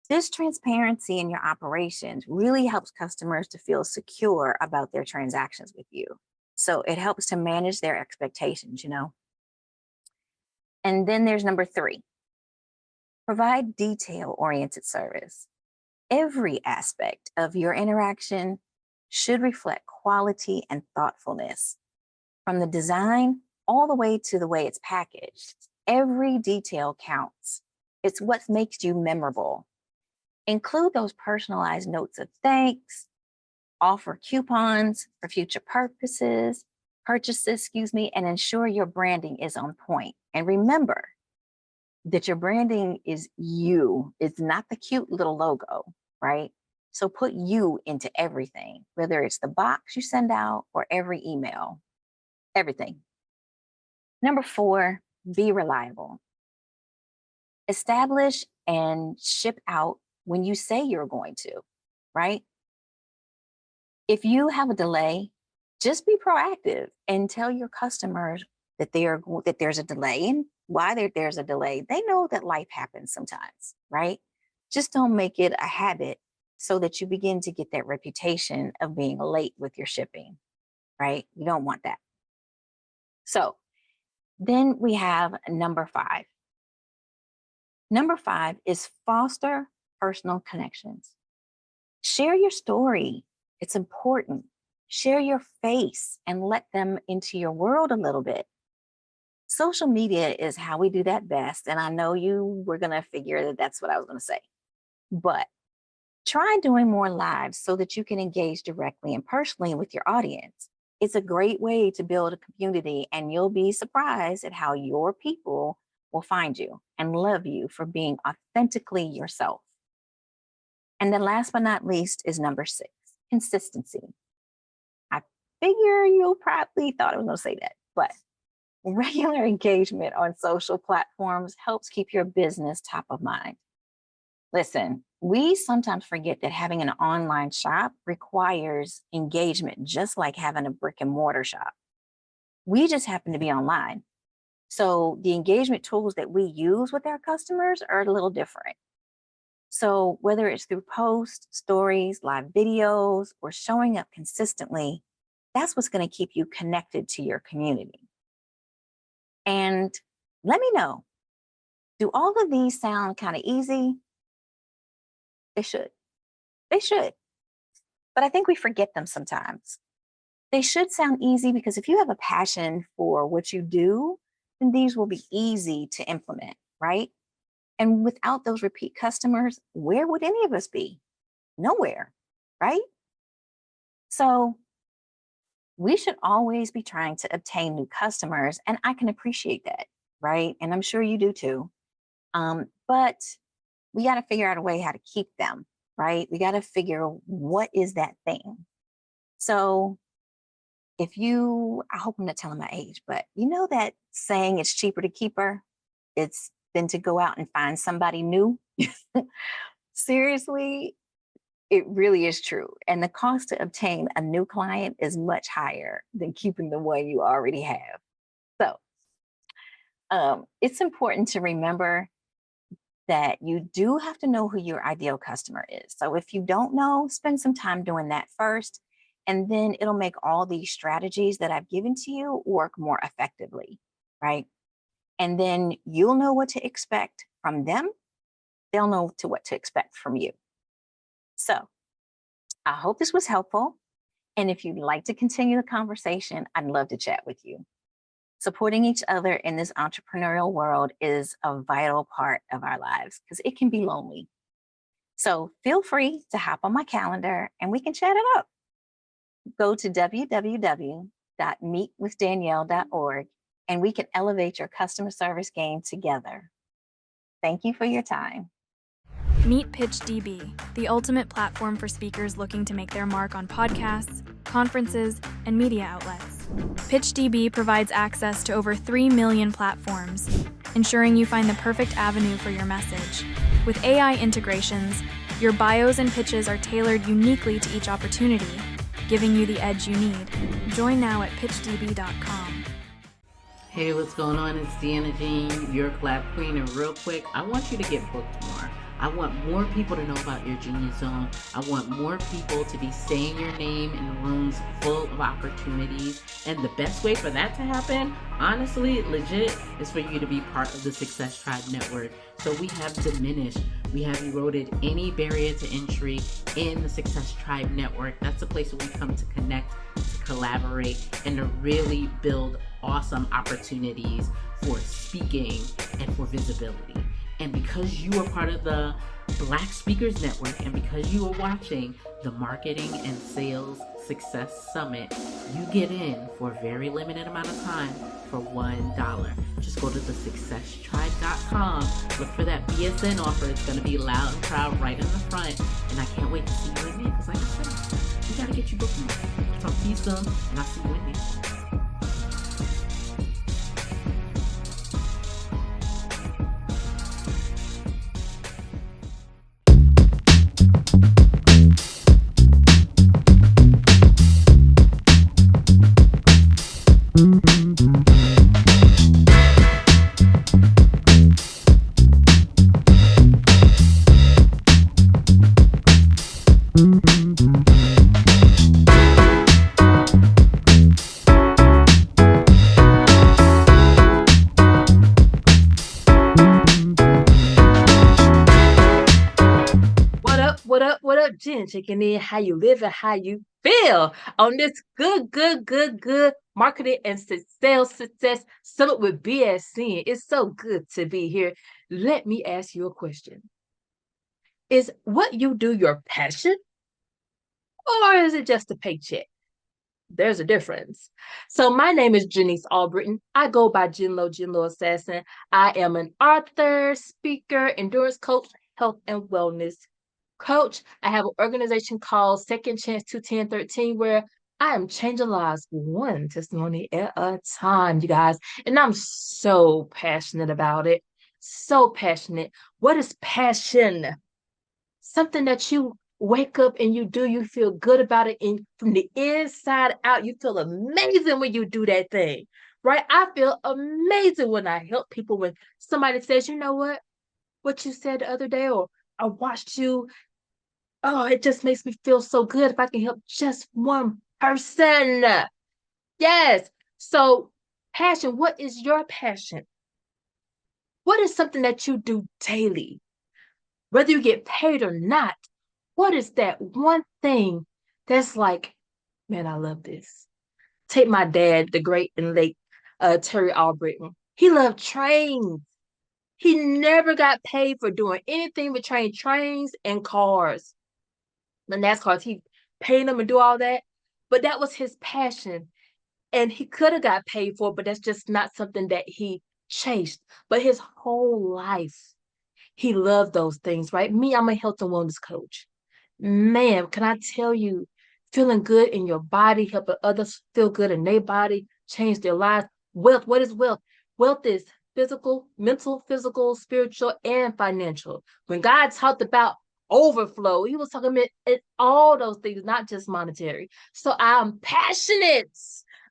This transparency in your operations really helps customers to feel secure about their transactions with you. So it helps to manage their expectations, And then there's number 3, provide detail-oriented service. Every aspect of your interaction should reflect quality and thoughtfulness. From the design all the way to the way it's packaged, every detail counts. It's what makes you memorable. Include those personalized notes of thanks, offer coupons for future purchases, and ensure your branding is on point. And remember that your branding is you. It's not the cute little logo, right? So put you into everything, whether it's the box you send out or every email, everything. Number 4, be reliable. Establish and ship out when you say you're going to, right? If you have a delay, just be proactive and tell your customers that there's a delay and why there's a delay. They know that life happens sometimes, right? Just don't make it a habit so that you begin to get that reputation of being late with your shipping, right? You don't want that. So then we have number 5. Number 5 is foster personal connections. Share your story. It's important. Share your face and let them into your world a little bit. Social media is how we do that best. And I know you were going to figure that that's what I was going to say. But try doing more lives so that you can engage directly and personally with your audience. It's a great way to build a community, and you'll be surprised at how your people will find you and love you for being authentically yourself. And then last but not least is number 6, consistency. I figure you probably thought I was going to say that, but regular engagement on social platforms helps keep your business top of mind. Listen, we sometimes forget that having an online shop requires engagement, just like having a brick and mortar shop. We just happen to be online. So the engagement tools that we use with our customers are a little different. So whether it's through posts, stories, live videos, or showing up consistently, that's what's going to keep you connected to your community. And let me know, do all of these sound kind of easy? They should. They should. But I think we forget them sometimes. They should sound easy because if you have a passion for what you do, then these will be easy to implement, right? And without those repeat customers, where would any of us be? Nowhere, right? So we should always be trying to obtain new customers, and I can appreciate that, right? And I'm sure you do too. But we got to figure out a way how to keep them, right? We got to figure what is that thing. So if you, I hope I'm not telling my age, but you know that saying, it's cheaper to keep her, it's than to go out and find somebody new. Seriously, it really is true. And the cost to obtain a new client is much higher than keeping the one you already have. So it's important to remember that you do have to know who your ideal customer is. So if you don't know, spend some time doing that first, and then it'll make all these strategies that I've given to you work more effectively, right? And then you'll know what to expect from them. They'll know what to expect from you. So I hope this was helpful. And if you'd like to continue the conversation, I'd love to chat with you. Supporting each other in this entrepreneurial world is a vital part of our lives because it can be lonely. So feel free to hop on my calendar and we can chat it up. Go to www.meetwithdanielle.org and we can elevate your customer service game together. Thank you for your time. Meet PitchDB, the ultimate platform for speakers looking to make their mark on podcasts, conferences, and media outlets. PitchDB provides access to over 3 million platforms, ensuring you find the perfect avenue for your message. With AI integrations, your bios and pitches are tailored uniquely to each opportunity, giving you the edge you need. Join now at pitchdb.com. Hey, what's going on? It's Diane, your collab queen, and real quick, I want you to get booked more. I want more people to know about your Genius Zone. I want more people to be saying your name in rooms full of opportunities. And the best way for that to happen, honestly, legit, is for you to be part of the Success Tribe Network. So we have eroded any barrier to entry in the Success Tribe Network. That's a place where we come to connect, to collaborate, and to really build awesome opportunities for speaking and for visibility. And because you are part of the Black Speakers Network and because you are watching the Marketing and Sales Success Summit, you get in for a very limited amount of time for $1. Just go to thesuccesstribe.com, look for that BSN offer. It's going to be loud and proud right in the front. And I can't wait to see you in there because like I said, we got to get you booked more. Talk to you soon and I'll see you in there. What up, Jen? Checking in how you live and how you feel on this good marketing and sales success summit with BSN. It's so good to be here. Let me ask you a question. Is what you do your passion or is it just a paycheck? There's a difference. So my name is Jenise Albritton. I go by Jenlo Assassin. I am an author, speaker, endurance coach, health and wellness coach. I have an organization called Second Chance 21013 where I am changing lives one testimony at a time, you guys. And I'm so passionate about it. So passionate. What is passion? Something that you wake up and you do, you feel good about it. And from the inside out, you feel amazing when you do that thing, right? I feel amazing when I help people. When somebody says, you know what you said the other day, or I watched you. Oh, it just makes me feel so good if I can help just one person. Yes. So, passion, what is your passion? What is something that you do daily? Whether you get paid or not, what is that one thing that's like, man, I love this? Take my dad, the great and late Terry Albritton. He loved trains. He never got paid for doing anything but trains and cars. The NASCARs, he paid them and do all that. But that was his passion. And he could have got paid for it, but that's just not something that he chased. But his whole life, he loved those things, right? Me, I'm a health and wellness coach. Man, can I tell you, feeling good in your body, helping others feel good in their body, change their lives. Wealth, what is wealth? Wealth is physical, mental, physical, spiritual, and financial. When God talked about overflow, he was talking about all those things, not just monetary. So I'm passionate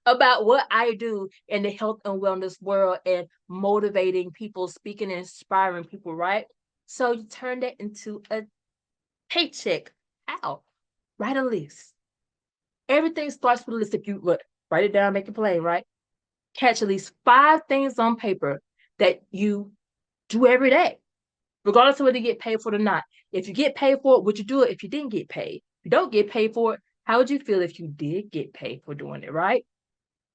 about what I do in the health and wellness world and motivating people, speaking and inspiring people, right? So you turn that into a paycheck. How? Write a list. Everything starts with a list. If you write it down, make it plain, right? Catch at least 5 things on paper that you do every day, regardless of whether you get paid for it or not. If you get paid for it, would you do it if you didn't get paid? If you don't get paid for it, how would you feel if you did get paid for doing it, right?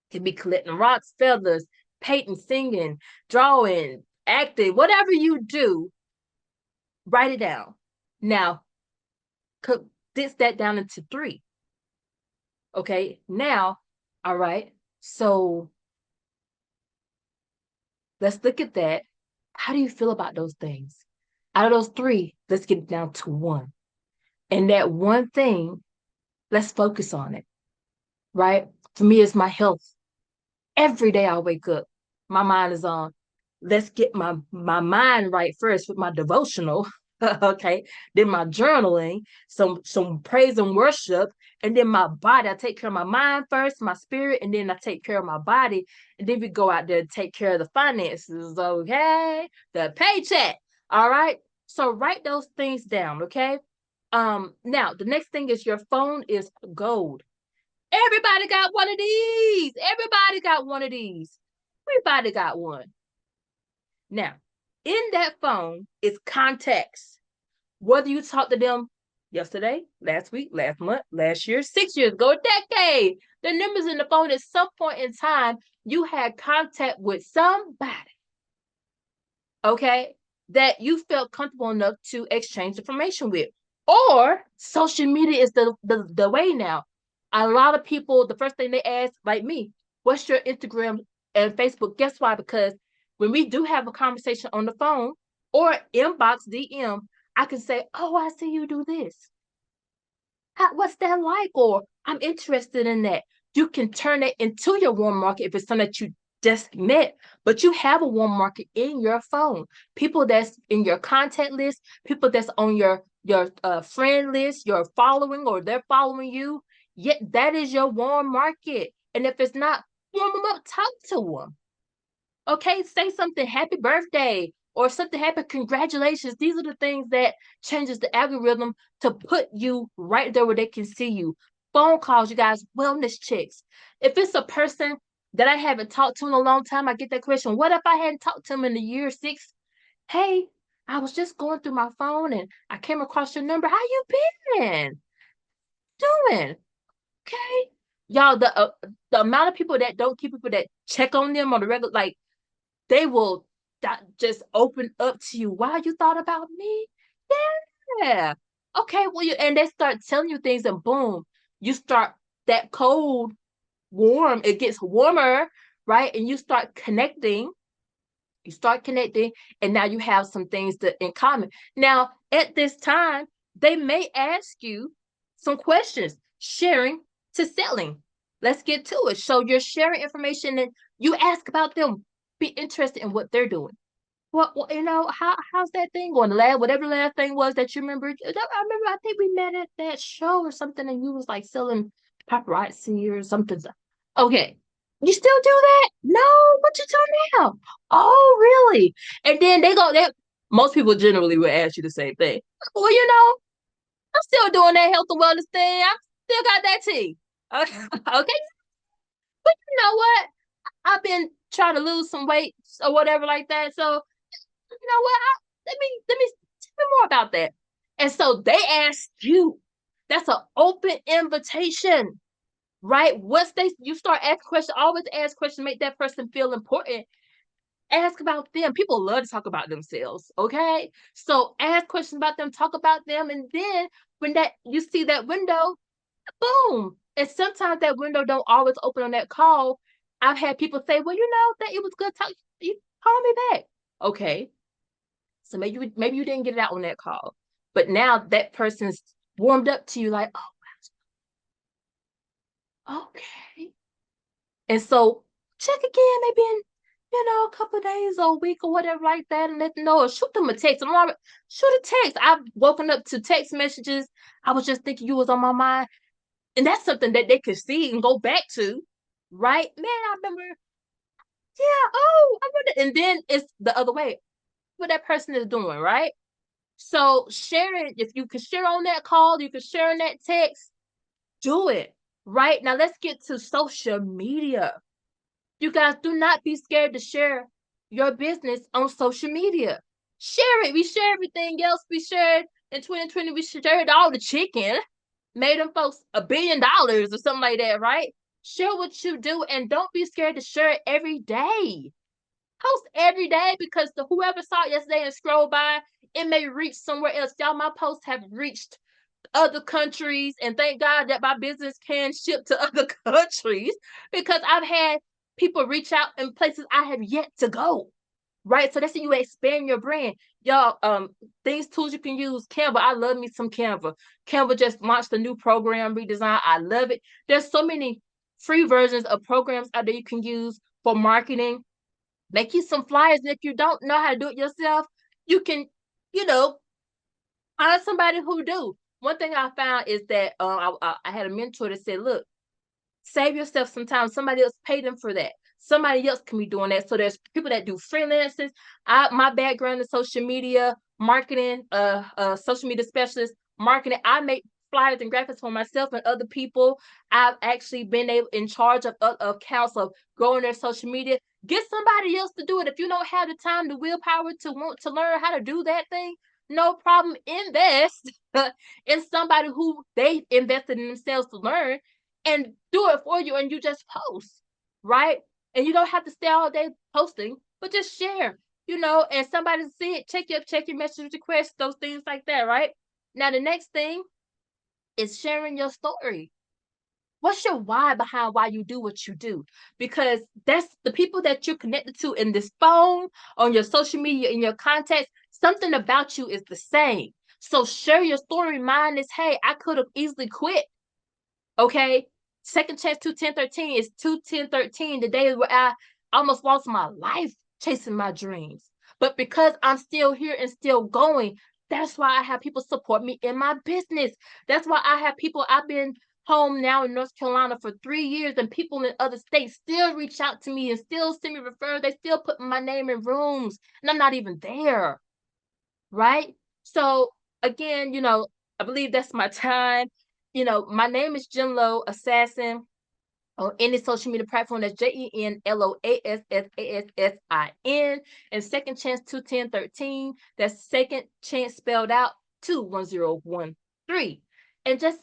It could be collecting rocks, feathers, painting, singing, drawing, acting, whatever you do, write it down. Now, condense that down into 3. Okay, now, all right, so let's look at that. How do you feel about those things? Out of those 3, let's get it down to 1. And that one thing, let's focus on it, right? For me, it's my health. Every day I wake up, my mind is on, let's get my mind right first with my devotional, okay? Then my journaling, some praise and worship, and then my body. I take care of my mind first, my spirit, and then I take care of my body. And then we go out there and take care of the finances, okay? The paycheck, all right? So write those things down, okay? Now, the next thing is your phone is gold. Everybody got one of these. Everybody got one of these. Everybody got one. Now, in that phone is contacts. Whether you talk to them yesterday, last week, last month, last year, 6 years ago, a decade, the numbers in the phone at some point in time, you had contact with somebody, okay, that you felt comfortable enough to exchange information with. Or social media is the way now. A lot of people, the first thing they ask, like me, what's your Instagram and Facebook? Guess why? Because when we do have a conversation on the phone or inbox DM, I can say, oh, I see you do this. What's that like? Or I'm interested in that. You can turn it into your warm market if it's something that you just met, but you have a warm market in your phone. People that's in your contact list, people that's on your friend list, you're following or they're following you. Yet that is your warm market. And if it's not, warm them up, talk to them. Okay, say something, happy birthday, or something happy, congratulations. These are the things that changes the algorithm to put you right there where they can see you. Phone calls, you guys, wellness checks. If it's a person that I haven't talked to in a long time, I get that question, what if I hadn't talked to them in the year 6? Hey, I was just going through my phone and I came across your number. How you been? Doing? Okay. Y'all, the amount of people that don't keep people that check on them on the regular, like, they will just open up to you. Wow, you thought about me? Yeah. Okay, well, and they start telling you things, and boom, you start that cold, warm, it gets warmer, right? And you start connecting. And now you have some things in common. Now, at this time, they may ask you some questions, sharing to selling. Let's get to it. So you're sharing information and you ask about them. Be interested in what they're doing. Well, how's that thing going? Whatever the last thing was that you remember. I think we met at that show or something, and you was like selling paparazzi or something. Okay, you still do that? No, what you doing now? Oh, really? And then they Most people generally will ask you the same thing. Well, you know, I'm still doing that health and wellness thing. I still got that tea. Okay. But you know what? I've been trying to lose some weight or whatever like that. So you know what? Let me tell me more about that. And so they ask you. That's an open invitation, right? Once you start asking questions, always ask questions, make that person feel important. Ask about them. People love to talk about themselves, okay? So ask questions about them, talk about them, and then when you see that window, boom. And sometimes that window don't always open on that call. I've had people say, well, you know, that it was good talk. You call me back. Okay. So maybe you didn't get it out on that call. But now that person's warmed up to you like, oh, okay. And so check again, maybe in, a couple of days or a week or whatever like that, and let them know, or shoot them a text. Shoot a text. I've woken up to text messages. I was just thinking you was on my mind. And that's something that they could see and go back to, right? Man, I remember, yeah, oh, I remember. And then it's the other way, what that person is doing, right? So share it. If you can share on that call, you can share on that text, do it, right? Now let's get to social media. You guys, do not be scared to share your business on social media. Share it. We share everything else. We shared in 2020, we shared all the chicken. Made them folks $1 billion or something like that, right? Share what you do and don't be scared to share it every day. Post every day, because whoever saw it yesterday and scrolled by, it may reach somewhere else. Y'all, my posts have reached other countries, and thank God that my business can ship to other countries, because I've had people reach out in places I have yet to go. Right. So that's how you expand your brand. Y'all, tools you can use. Canva. I love me some Canva. Canva just launched a new program redesign. I love it. There's so many free versions of programs out there you can use for marketing. Make you some flyers. And if you don't know how to do it yourself, you can, find somebody who do. One thing I found is that I had a mentor that said, look, save yourself some time. Somebody else pay them for that. Somebody else can be doing that. So there's people that do freelances. My background in social media marketing, social media specialist marketing. I make flyers and graphics for myself and other people. I've actually been in charge of accounts of growing their social media. Get somebody else to do it. If you don't have the time, the willpower to want to learn how to do that thing, no problem. Invest in somebody who they invested in themselves to learn, and do it for you, and you just post, right? And you don't have to stay all day posting, but just share, and somebody see it, check your message requests, those things like that, right? Now, the next thing is sharing your story. What's your why behind why you do what you do? Because that's the people that you're connected to in this phone, on your social media, in your contacts. Something about you is the same. So share your story. Mine is, hey, I could have easily quit. Okay. Second chance 2-10-13 is 2-10-13, the day where I almost lost my life chasing my dreams. But because I'm still here and still going, that's why I have people support me in my business. That's why I have people. I've been home now in North Carolina for 3 years, and people in other states still reach out to me and still send me referrals. They still put my name in rooms, and I'm not even there. Right? So again, I believe that's my time. My name is Jenlo Assassin on any social media platform. That's JenloAssassin. And Second Chance 2-10-13. That's Second Chance spelled out 2-10-13. And just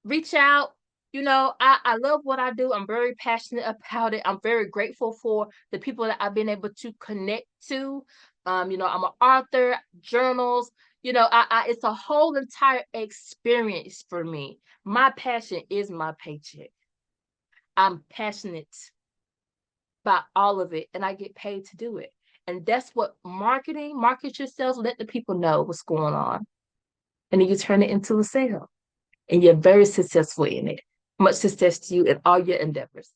reach out. I love what I do. I'm very passionate about it. I'm very grateful for the people that I've been able to connect to. I'm an author, journals. It's a whole entire experience for me. My passion is my paycheck. I'm passionate about all of it, and I get paid to do it. And that's what market yourself, let the people know what's going on. And then you turn it into a sale. And you're very successful in it. Much success to you in all your endeavors.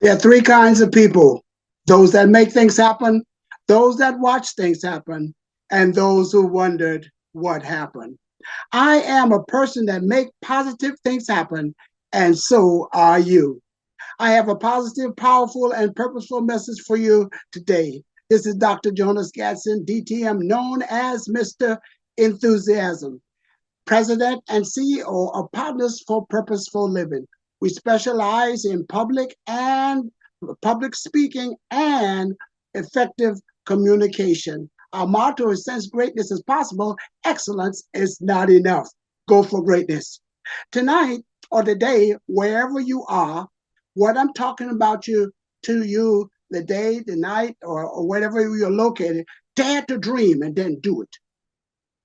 There are three kinds of people: those that make things happen, those that watch things happen, and those who wondered what happened. I am a person that make positive things happen, and so are you. I have a positive, powerful, and purposeful message for you today. This is Dr. Jonas Gadson, DTM, known as Mr. Enthusiasm, President and CEO of Partners for Purposeful Living. We specialize in public speaking and effective communication. Our motto is, since greatness is possible, excellence is not enough. Go for greatness. Tonight or today, wherever you are, what I'm talking about to you, the day, the night, or wherever you're located, dare to dream and then do it.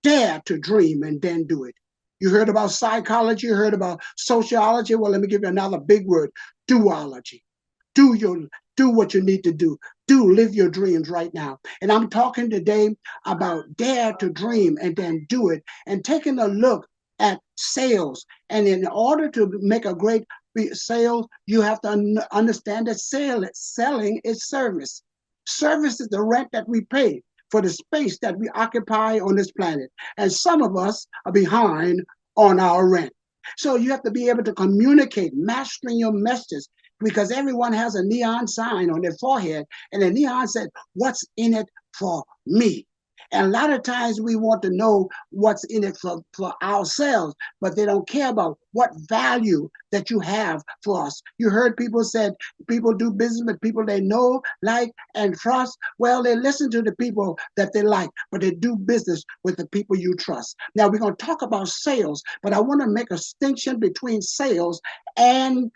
Dare to dream and then do it. You heard about psychology, you heard about sociology. Well, let me give you another big word: duology. Do what you need to do. Live your dreams right now. And I'm talking today about dare to dream and then do it, and taking a look at sales. And in order to make a great sale, you have to understand that selling is service. Service is the rent that we pay for the space that we occupy on this planet. And some of us are behind on our rent. So you have to be able to communicate, mastering your messages, because everyone has a neon sign on their forehead, and the neon said, "What's in it for me?" And a lot of times we want to know what's in it for ourselves, but they don't care about what value that you have for us. You heard people said people do business with people they know, like, and trust. Well, they listen to the people that they like, but they do business with the people you trust. Now, we're going to talk about sales, but I want to make a distinction between sales and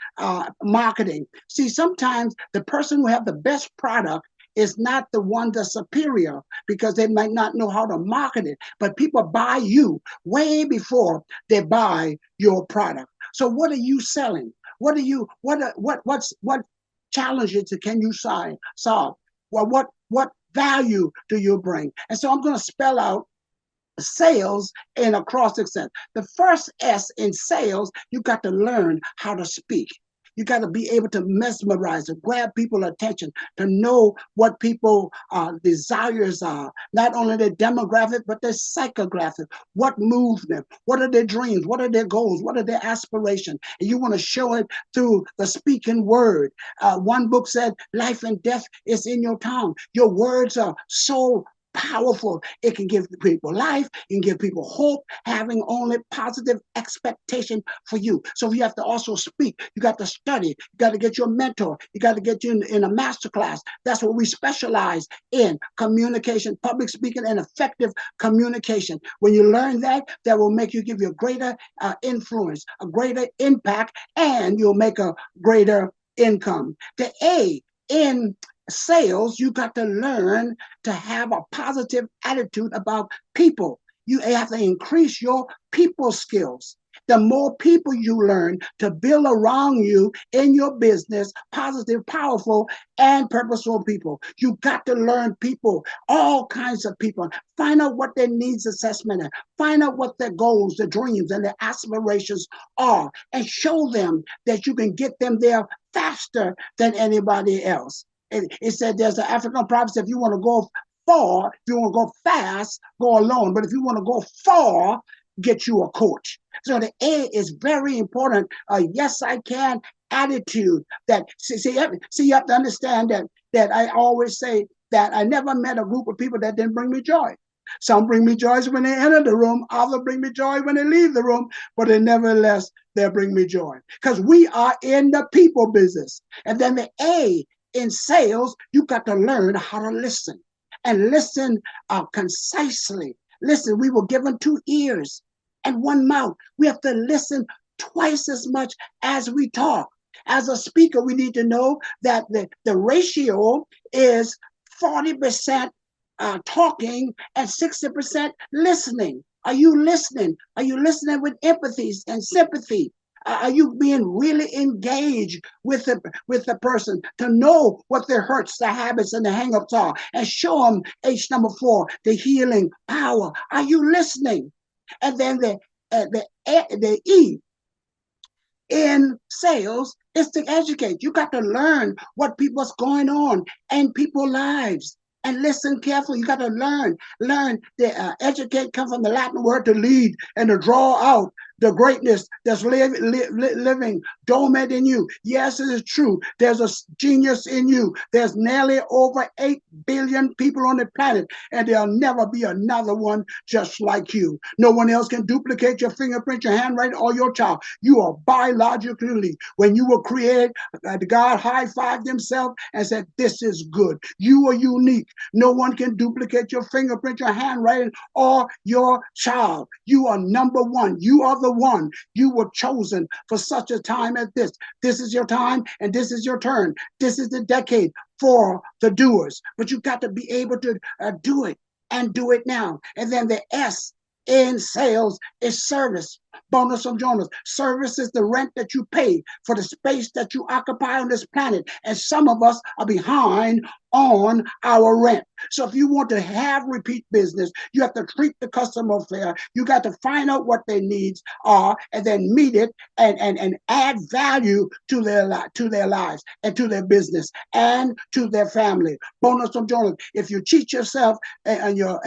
marketing. See, sometimes the person who have the best product is not the one that's superior, because they might not know how to market it. But people buy you way before they buy your product. So what are you selling? What challenges can you solve? Well, what value do you bring? And so I'm going to spell out sales in a cross-section. The first S in sales, you got to learn how to speak. You got to be able to mesmerize, to grab people's attention, to know what people desires are, not only their demographic, but their psychographic. What moves them? What are their dreams? What are their goals? What are their aspirations? And you want to show it through the speaking word. One book said, life and death is in your tongue. Your words are so powerful. It can give people life, it can give people hope, having only positive expectation for you. So you have to also speak. You got to study. You got to get your mentor. You got to get you in a master class. That's what we specialize in: communication, public speaking, and effective communication. When you learn that, that will make you give you a greater influence, a greater impact, and you'll make a greater income. The A in sales, you got to learn to have a positive attitude about people. You have to increase your people skills. The more people you learn to build around you in your business, positive, powerful, and purposeful people. You got to learn people, all kinds of people. Find out what their needs assessment is. Find out what their goals, their dreams, and their aspirations are, and show them that you can get them there faster than anybody else. It said there's an African proverb: if you want to go far, if you want to go fast, go alone. But if you want to go far, get you a coach. So the A is very important. Yes, I can attitude. That see, you have to understand that I always say that I never met a group of people that didn't bring me joy. Some bring me joy when they enter the room, others bring me joy when they leave the room, but nevertheless, they bring me joy. Because we are in the people business. And then the A in sales, you got to learn how to listen, and listen concisely. Listen, we were given 2 ears and 1 mouth. We have to listen twice as much as we talk. As a speaker, we need to know that the ratio is 40% talking and 60% listening. Are you listening? Are you listening with empathy and sympathy? Are you being really engaged with the person to know what their hurts, their habits, and their hangups are, and show them H number 4, the healing power? Are you listening? And then the E in sales It's to educate. You got to learn what's going on in people's lives. And listen carefully. You got to learn. Educate comes from the Latin word to lead and to draw out the greatness that's living dormant in you. Yes, it is true. There's a genius in you. There's nearly over 8 billion people on the planet, and there'll never be another one just like you. No one else can duplicate your fingerprint, your handwriting, or your child. You are biologically, when you were created, God high-fived himself and said, this is good. You are unique. No one can duplicate your fingerprint, your handwriting, or your child. You are number one. You are the one. You were chosen for such a time as this. This is your time and this is your turn. This is the decade for the doers. But you got to be able to do it and do it now. And then the S in sales is service. Bonus from Jonas. Service is the rent that you pay for the space that you occupy on this planet. And some of us are behind on our rent. So if you want to have repeat business, you have to treat the customer fair. You got to find out what their needs are and then meet it and add value to their lives and to their business and to their family. Bonus from Jonas. If you cheat yourself in your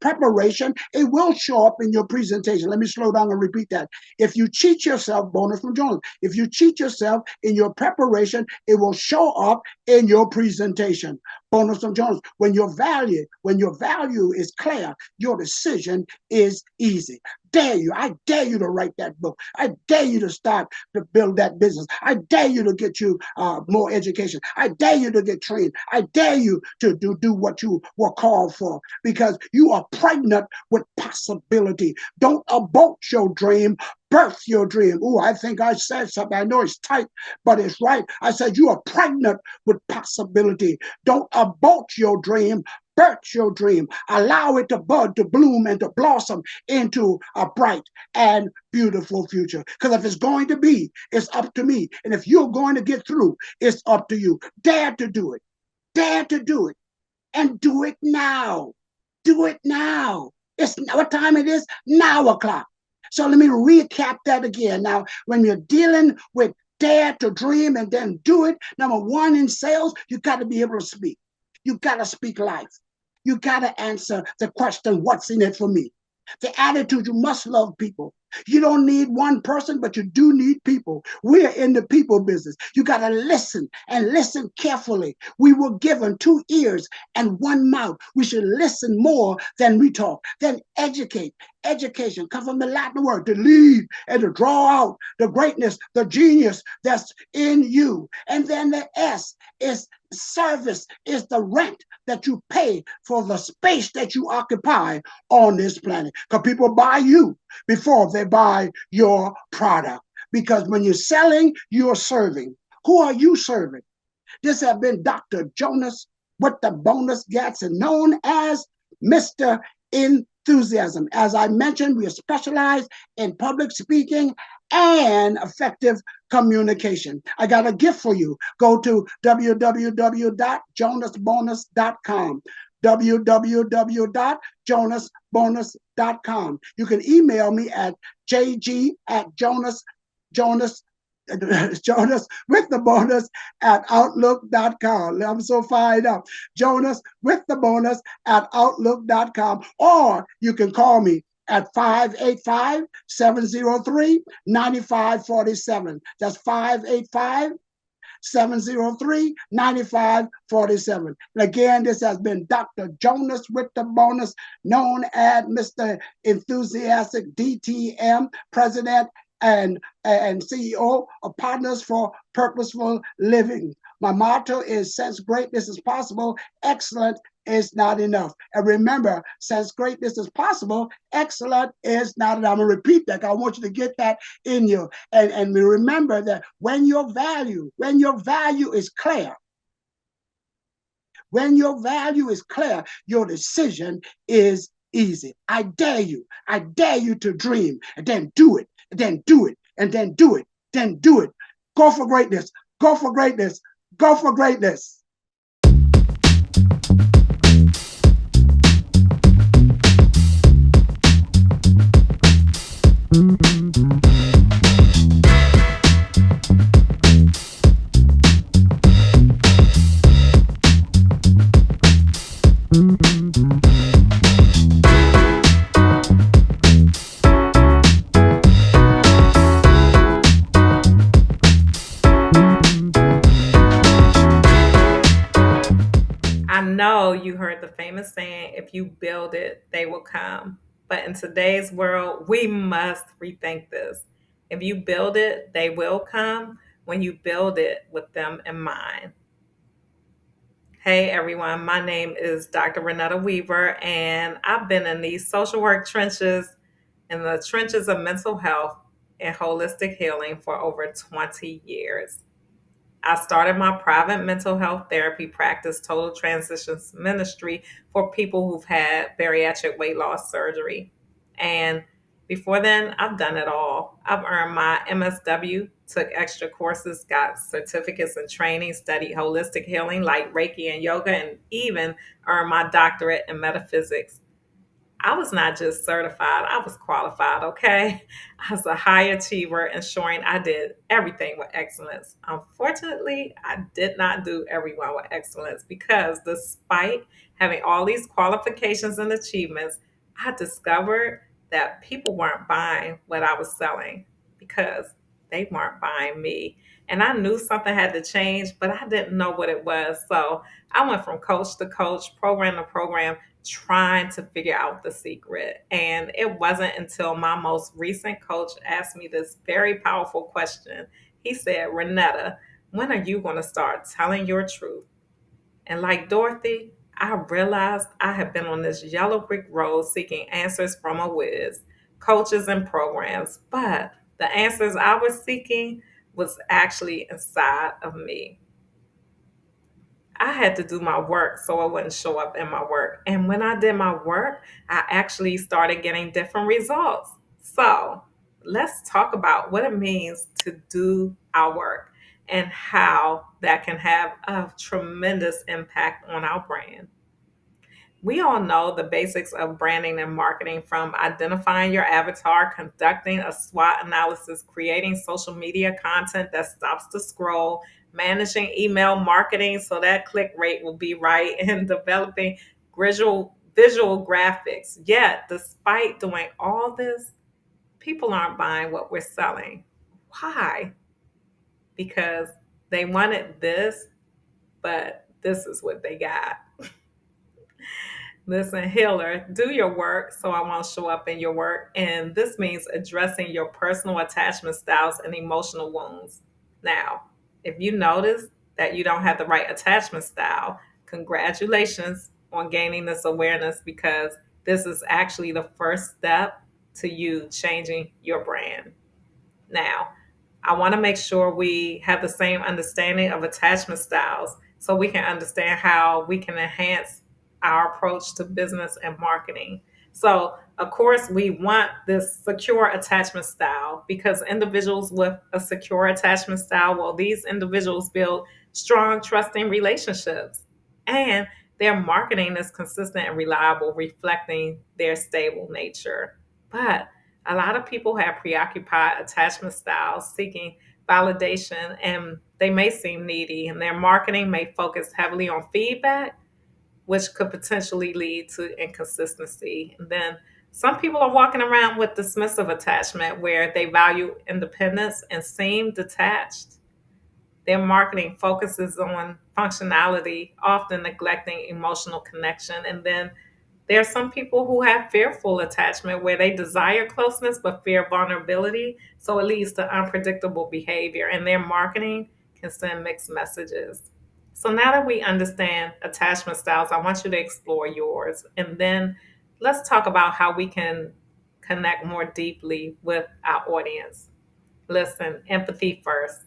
preparation, it will show up in your presentation. Let me slow down and repeat that. If you cheat yourself, bonus from Jonas. If you cheat yourself in your preparation, it will show up in your presentation. Bonus from Jonas. When your value is clear, your decision is easy. I dare you to write that book. I dare you to start to build that business. I dare you to get you more education. I dare you to get trained. I dare you to do what you were called for, because you are pregnant with possibility. Don't abort your dream. Birth your dream. Oh, I think I said something. I know it's tight, but it's right. I said you are pregnant with possibility. Don't abort your dream. Birth your dream. Allow it to bud, to bloom, and to blossom into a bright and beautiful future. Because if it's going to be, it's up to me. And if you're going to get through, it's up to you. Dare to do it. Dare to do it. And do it now. Do it now. It's what time it is? 9 o'clock. So let me recap that again. Now, when you're dealing with dare to dream and then do it, number one in sales, you got to be able to speak. You got to speak life. You got to answer the question, what's in it for me? The attitude, you must love people. You don't need one person, but you do need people. We are in the people business. You got to listen and listen carefully. We were given 2 ears and 1 mouth. We should listen more than we talk. Then educate. Education comes from the Latin word to lead and to draw out the greatness, the genius that's in you. And then the S is service, is the rent that you pay for the space that you occupy on this planet. Because people buy you before they buy your product. Because when you're selling, you're serving. Who are you serving? This has been Dr. Jonas with the bonus Gadson, known as Mr. Enthusiasm. As I mentioned, we are specialized in public speaking and effective communication. I got a gift for you. Go to www.jonasbonus.com. www.jonasbonus.com. You can email me at jg@jonas with the bonus at outlook.com. I'm so fired up. Jonas with the bonus at outlook.com. Or you can call me at 585-703-9547. That's 585-703-9547. And again, this has been Dr. Jonas with the bonus, known as Mr. Enthusiastic, DTM, President and CEO of Partners for Purposeful Living. My motto is, since greatness is possible, excellent is not enough. And remember, since greatness is possible, excellent is not enough. I'm going to repeat that. I want you to get that in you. And remember that when your value is clear, your decision is easy. I dare you to dream, and then do it, and then do it, and then do it, then do it. Go for greatness, go for greatness, go for greatness. famous saying, if you build it, they will come. But in today's world, we must rethink this. If you build it, they will come when you build it with them in mind. Hey everyone, my name is Dr. Renetta Weaver, and I've been in these social work trenches, in the trenches of mental health and holistic healing for over 20 years. I started my private mental health therapy practice, Total Transitions Ministry, for people who've had bariatric weight loss surgery. And before then, I've done it all. I've earned my MSW, took extra courses, got certificates and training, studied holistic healing like Reiki and yoga, and even earned my doctorate in metaphysics. I was not just certified, I was qualified, okay? I was a high achiever, ensuring I did everything with excellence. Unfortunately, I did not do everyone with excellence because despite having all these qualifications and achievements, I discovered that people weren't buying what I was selling because they weren't buying me. And I knew something had to change, but I didn't know what it was. So I went from coach to coach, program to program, trying to figure out the secret. And it wasn't until my most recent coach asked me this very powerful question. He said, Renetta, when are you going to start telling your truth? And like Dorothy, I realized I had been on this yellow brick road seeking answers from a whiz, coaches and programs, but the answers I was seeking was actually inside of me. I had to do my work so it wouldn't show up in my work. And when I did my work, I actually started getting different results. So let's talk about what it means to do our work and how that can have a tremendous impact on our brand. We all know the basics of branding and marketing, from identifying your avatar, conducting a SWOT analysis, creating social media content that stops the scroll, managing email marketing so that click rate will be right, and developing visual graphics. Yet, despite doing all this, people aren't buying what we're selling. Why? Because they wanted this, but this is what they got. Listen, healer, do your work so I won't show up in your work. And this means addressing your personal attachment styles and emotional wounds. Now, if you notice that you don't have the right attachment style, congratulations on gaining this awareness, because this is actually the first step to you changing your brand. Now, I want to make sure we have the same understanding of attachment styles so we can understand how we can enhance our approach to business and marketing. So, of course, we want this secure attachment style, because individuals with a secure attachment style, well, these individuals build strong, trusting relationships, and their marketing is consistent and reliable, reflecting their stable nature. But a lot of people have preoccupied attachment styles, seeking validation, and they may seem needy, and their marketing may focus heavily on feedback, which could potentially lead to inconsistency. And then some people are walking around with dismissive attachment, where they value independence and seem detached. Their marketing focuses on functionality, often neglecting emotional connection. And then there are some people who have fearful attachment, where they desire closeness but fear vulnerability. So it leads to unpredictable behavior, and their marketing can send mixed messages. So now that we understand attachment styles, I want you to explore yours. And then let's talk about how we can connect more deeply with our audience. Listen, empathy first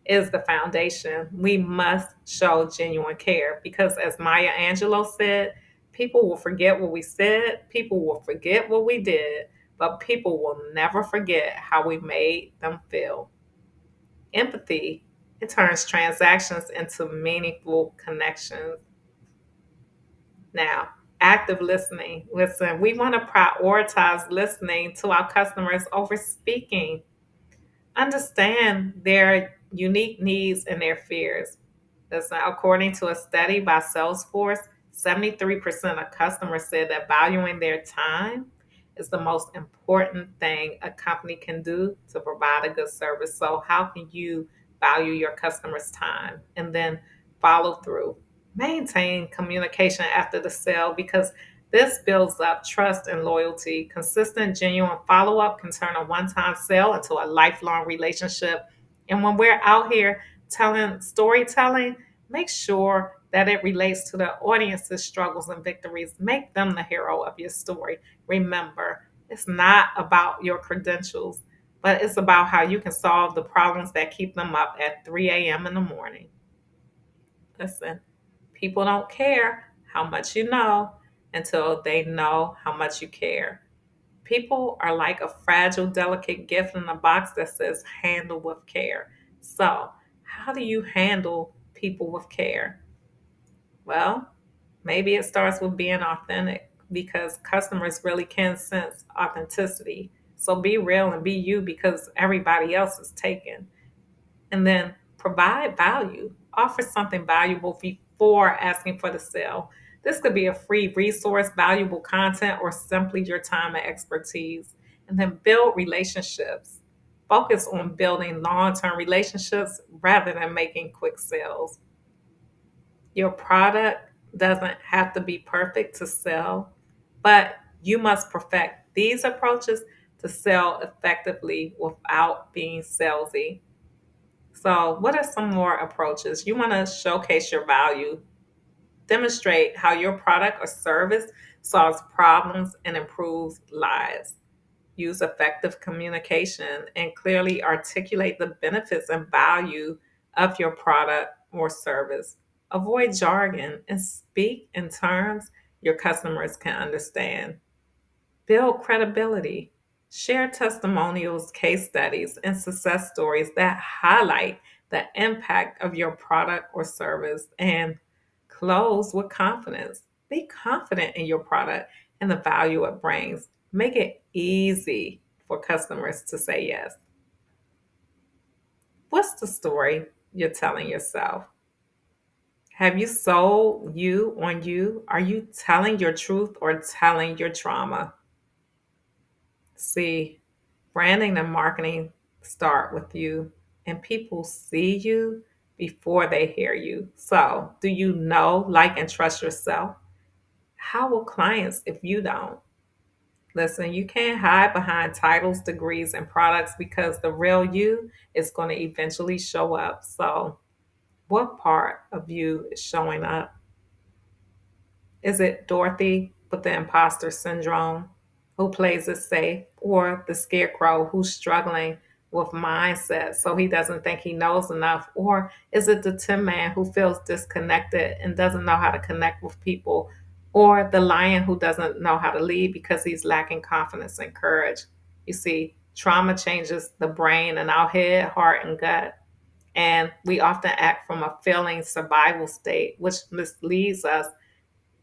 is the foundation. We must show genuine care, because, as Maya Angelou said, people will forget what we said, people will forget what we did, but people will never forget how we made them feel. Empathy, it turns transactions into meaningful connections. Now, active listening. Listen, we want to prioritize listening to our customers over speaking. Understand their unique needs and their fears. Listen, according to a study by Salesforce, 73% of customers said that valuing their time is the most important thing a company can do to provide a good service. So, how can you value your customers' time? And then follow through. Maintain communication after the sale because this builds up trust and loyalty. Consistent, genuine follow up can turn a one time sale into a lifelong relationship. And when we're out here telling storytelling, make sure that it relates to the audience's struggles and victories. Make them the hero of your story. Remember, it's not about your credentials, but it's about how you can solve the problems that keep them up at 3 a.m. in the morning. Listen, people don't care how much you know until they know how much you care. People are like a fragile, delicate gift in a box that says handle with care. So, how do you handle people with care? Well, maybe it starts with being authentic because customers really can sense authenticity. So be real and be you because everybody else is taken. And then provide value. Offer something valuable before asking for the sale. This could be a free resource, valuable content, or simply your time and expertise. And then build relationships. Focus on building long term relationships rather than making quick sales. Your product doesn't have to be perfect to sell, but you must perfect these approaches to sell effectively without being salesy. So, what are some more approaches? You want to showcase your value, demonstrate how your product or service solves problems and improves lives. Use effective communication and clearly articulate the benefits and value of your product or service. Avoid jargon and speak in terms your customers can understand. Build credibility. Share testimonials, case studies, and success stories that highlight the impact of your product or service. And close with confidence. Be confident in your product and the value it brings. Make it easy for customers to say yes. What's the story you're telling yourself? Have you sold you on you? Are you telling your truth or telling your trauma? See, branding and marketing start with you, and people see you before they hear you. So, do you know, like, and trust yourself? How will clients if you don't? Listen, you can't hide behind titles, degrees, and products because the real you is going to eventually show up. So, what part of you is showing up? Is it Dorothy with the imposter syndrome who plays it safe, or the scarecrow who's struggling with mindset so he doesn't think he knows enough? Or is it the Tin Man who feels disconnected and doesn't know how to connect with people? Or the lion who doesn't know how to lead because he's lacking confidence and courage? You see, trauma changes the brain and our head, heart, and gut. And we often act from a feeling survival state, which misleads us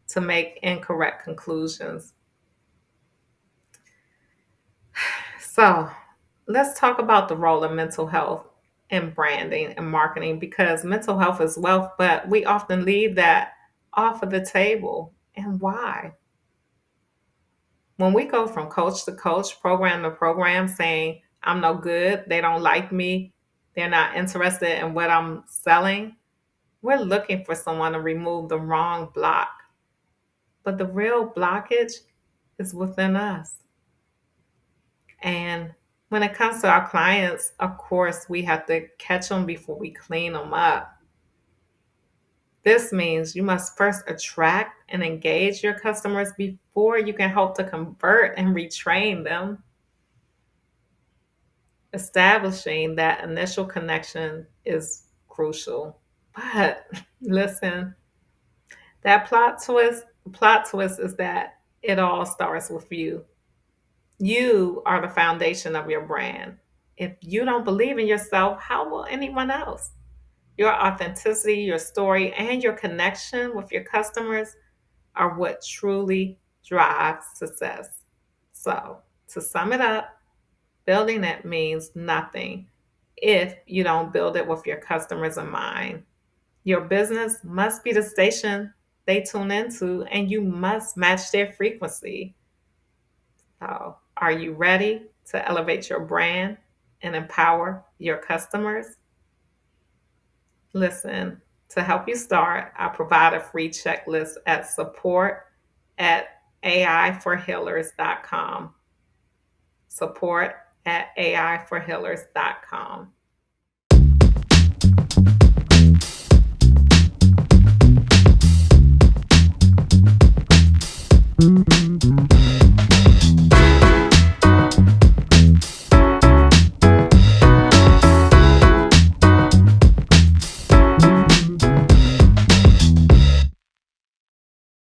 to make incorrect conclusions. So, let's talk about the role of mental health in branding and marketing because mental health is wealth, but we often leave that off of the table. And why? When we go from coach to coach, program to program, saying, I'm no good, they don't like me, they're not interested in what I'm selling, we're looking for someone to remove the wrong block. But the real blockage is within us. And when it comes to our clients, of course, we have to catch them before we clean them up. This means you must first attract and engage your customers before you can hope to convert and retrain them. Establishing that initial connection is crucial. But listen, that plot twist is that it all starts with you. You are the foundation of your brand. If you don't believe in yourself, how will anyone else? Your authenticity, your story, and your connection with your customers are what truly drives success. So, to sum it up, building it means nothing if you don't build it with your customers in mind. Your business must be the station they tune into, and you must match their frequency. So, are you ready to elevate your brand and empower your customers? Listen, To help you start, I provide a free checklist at support@aiforhealers.com. support@aiforhealers.com.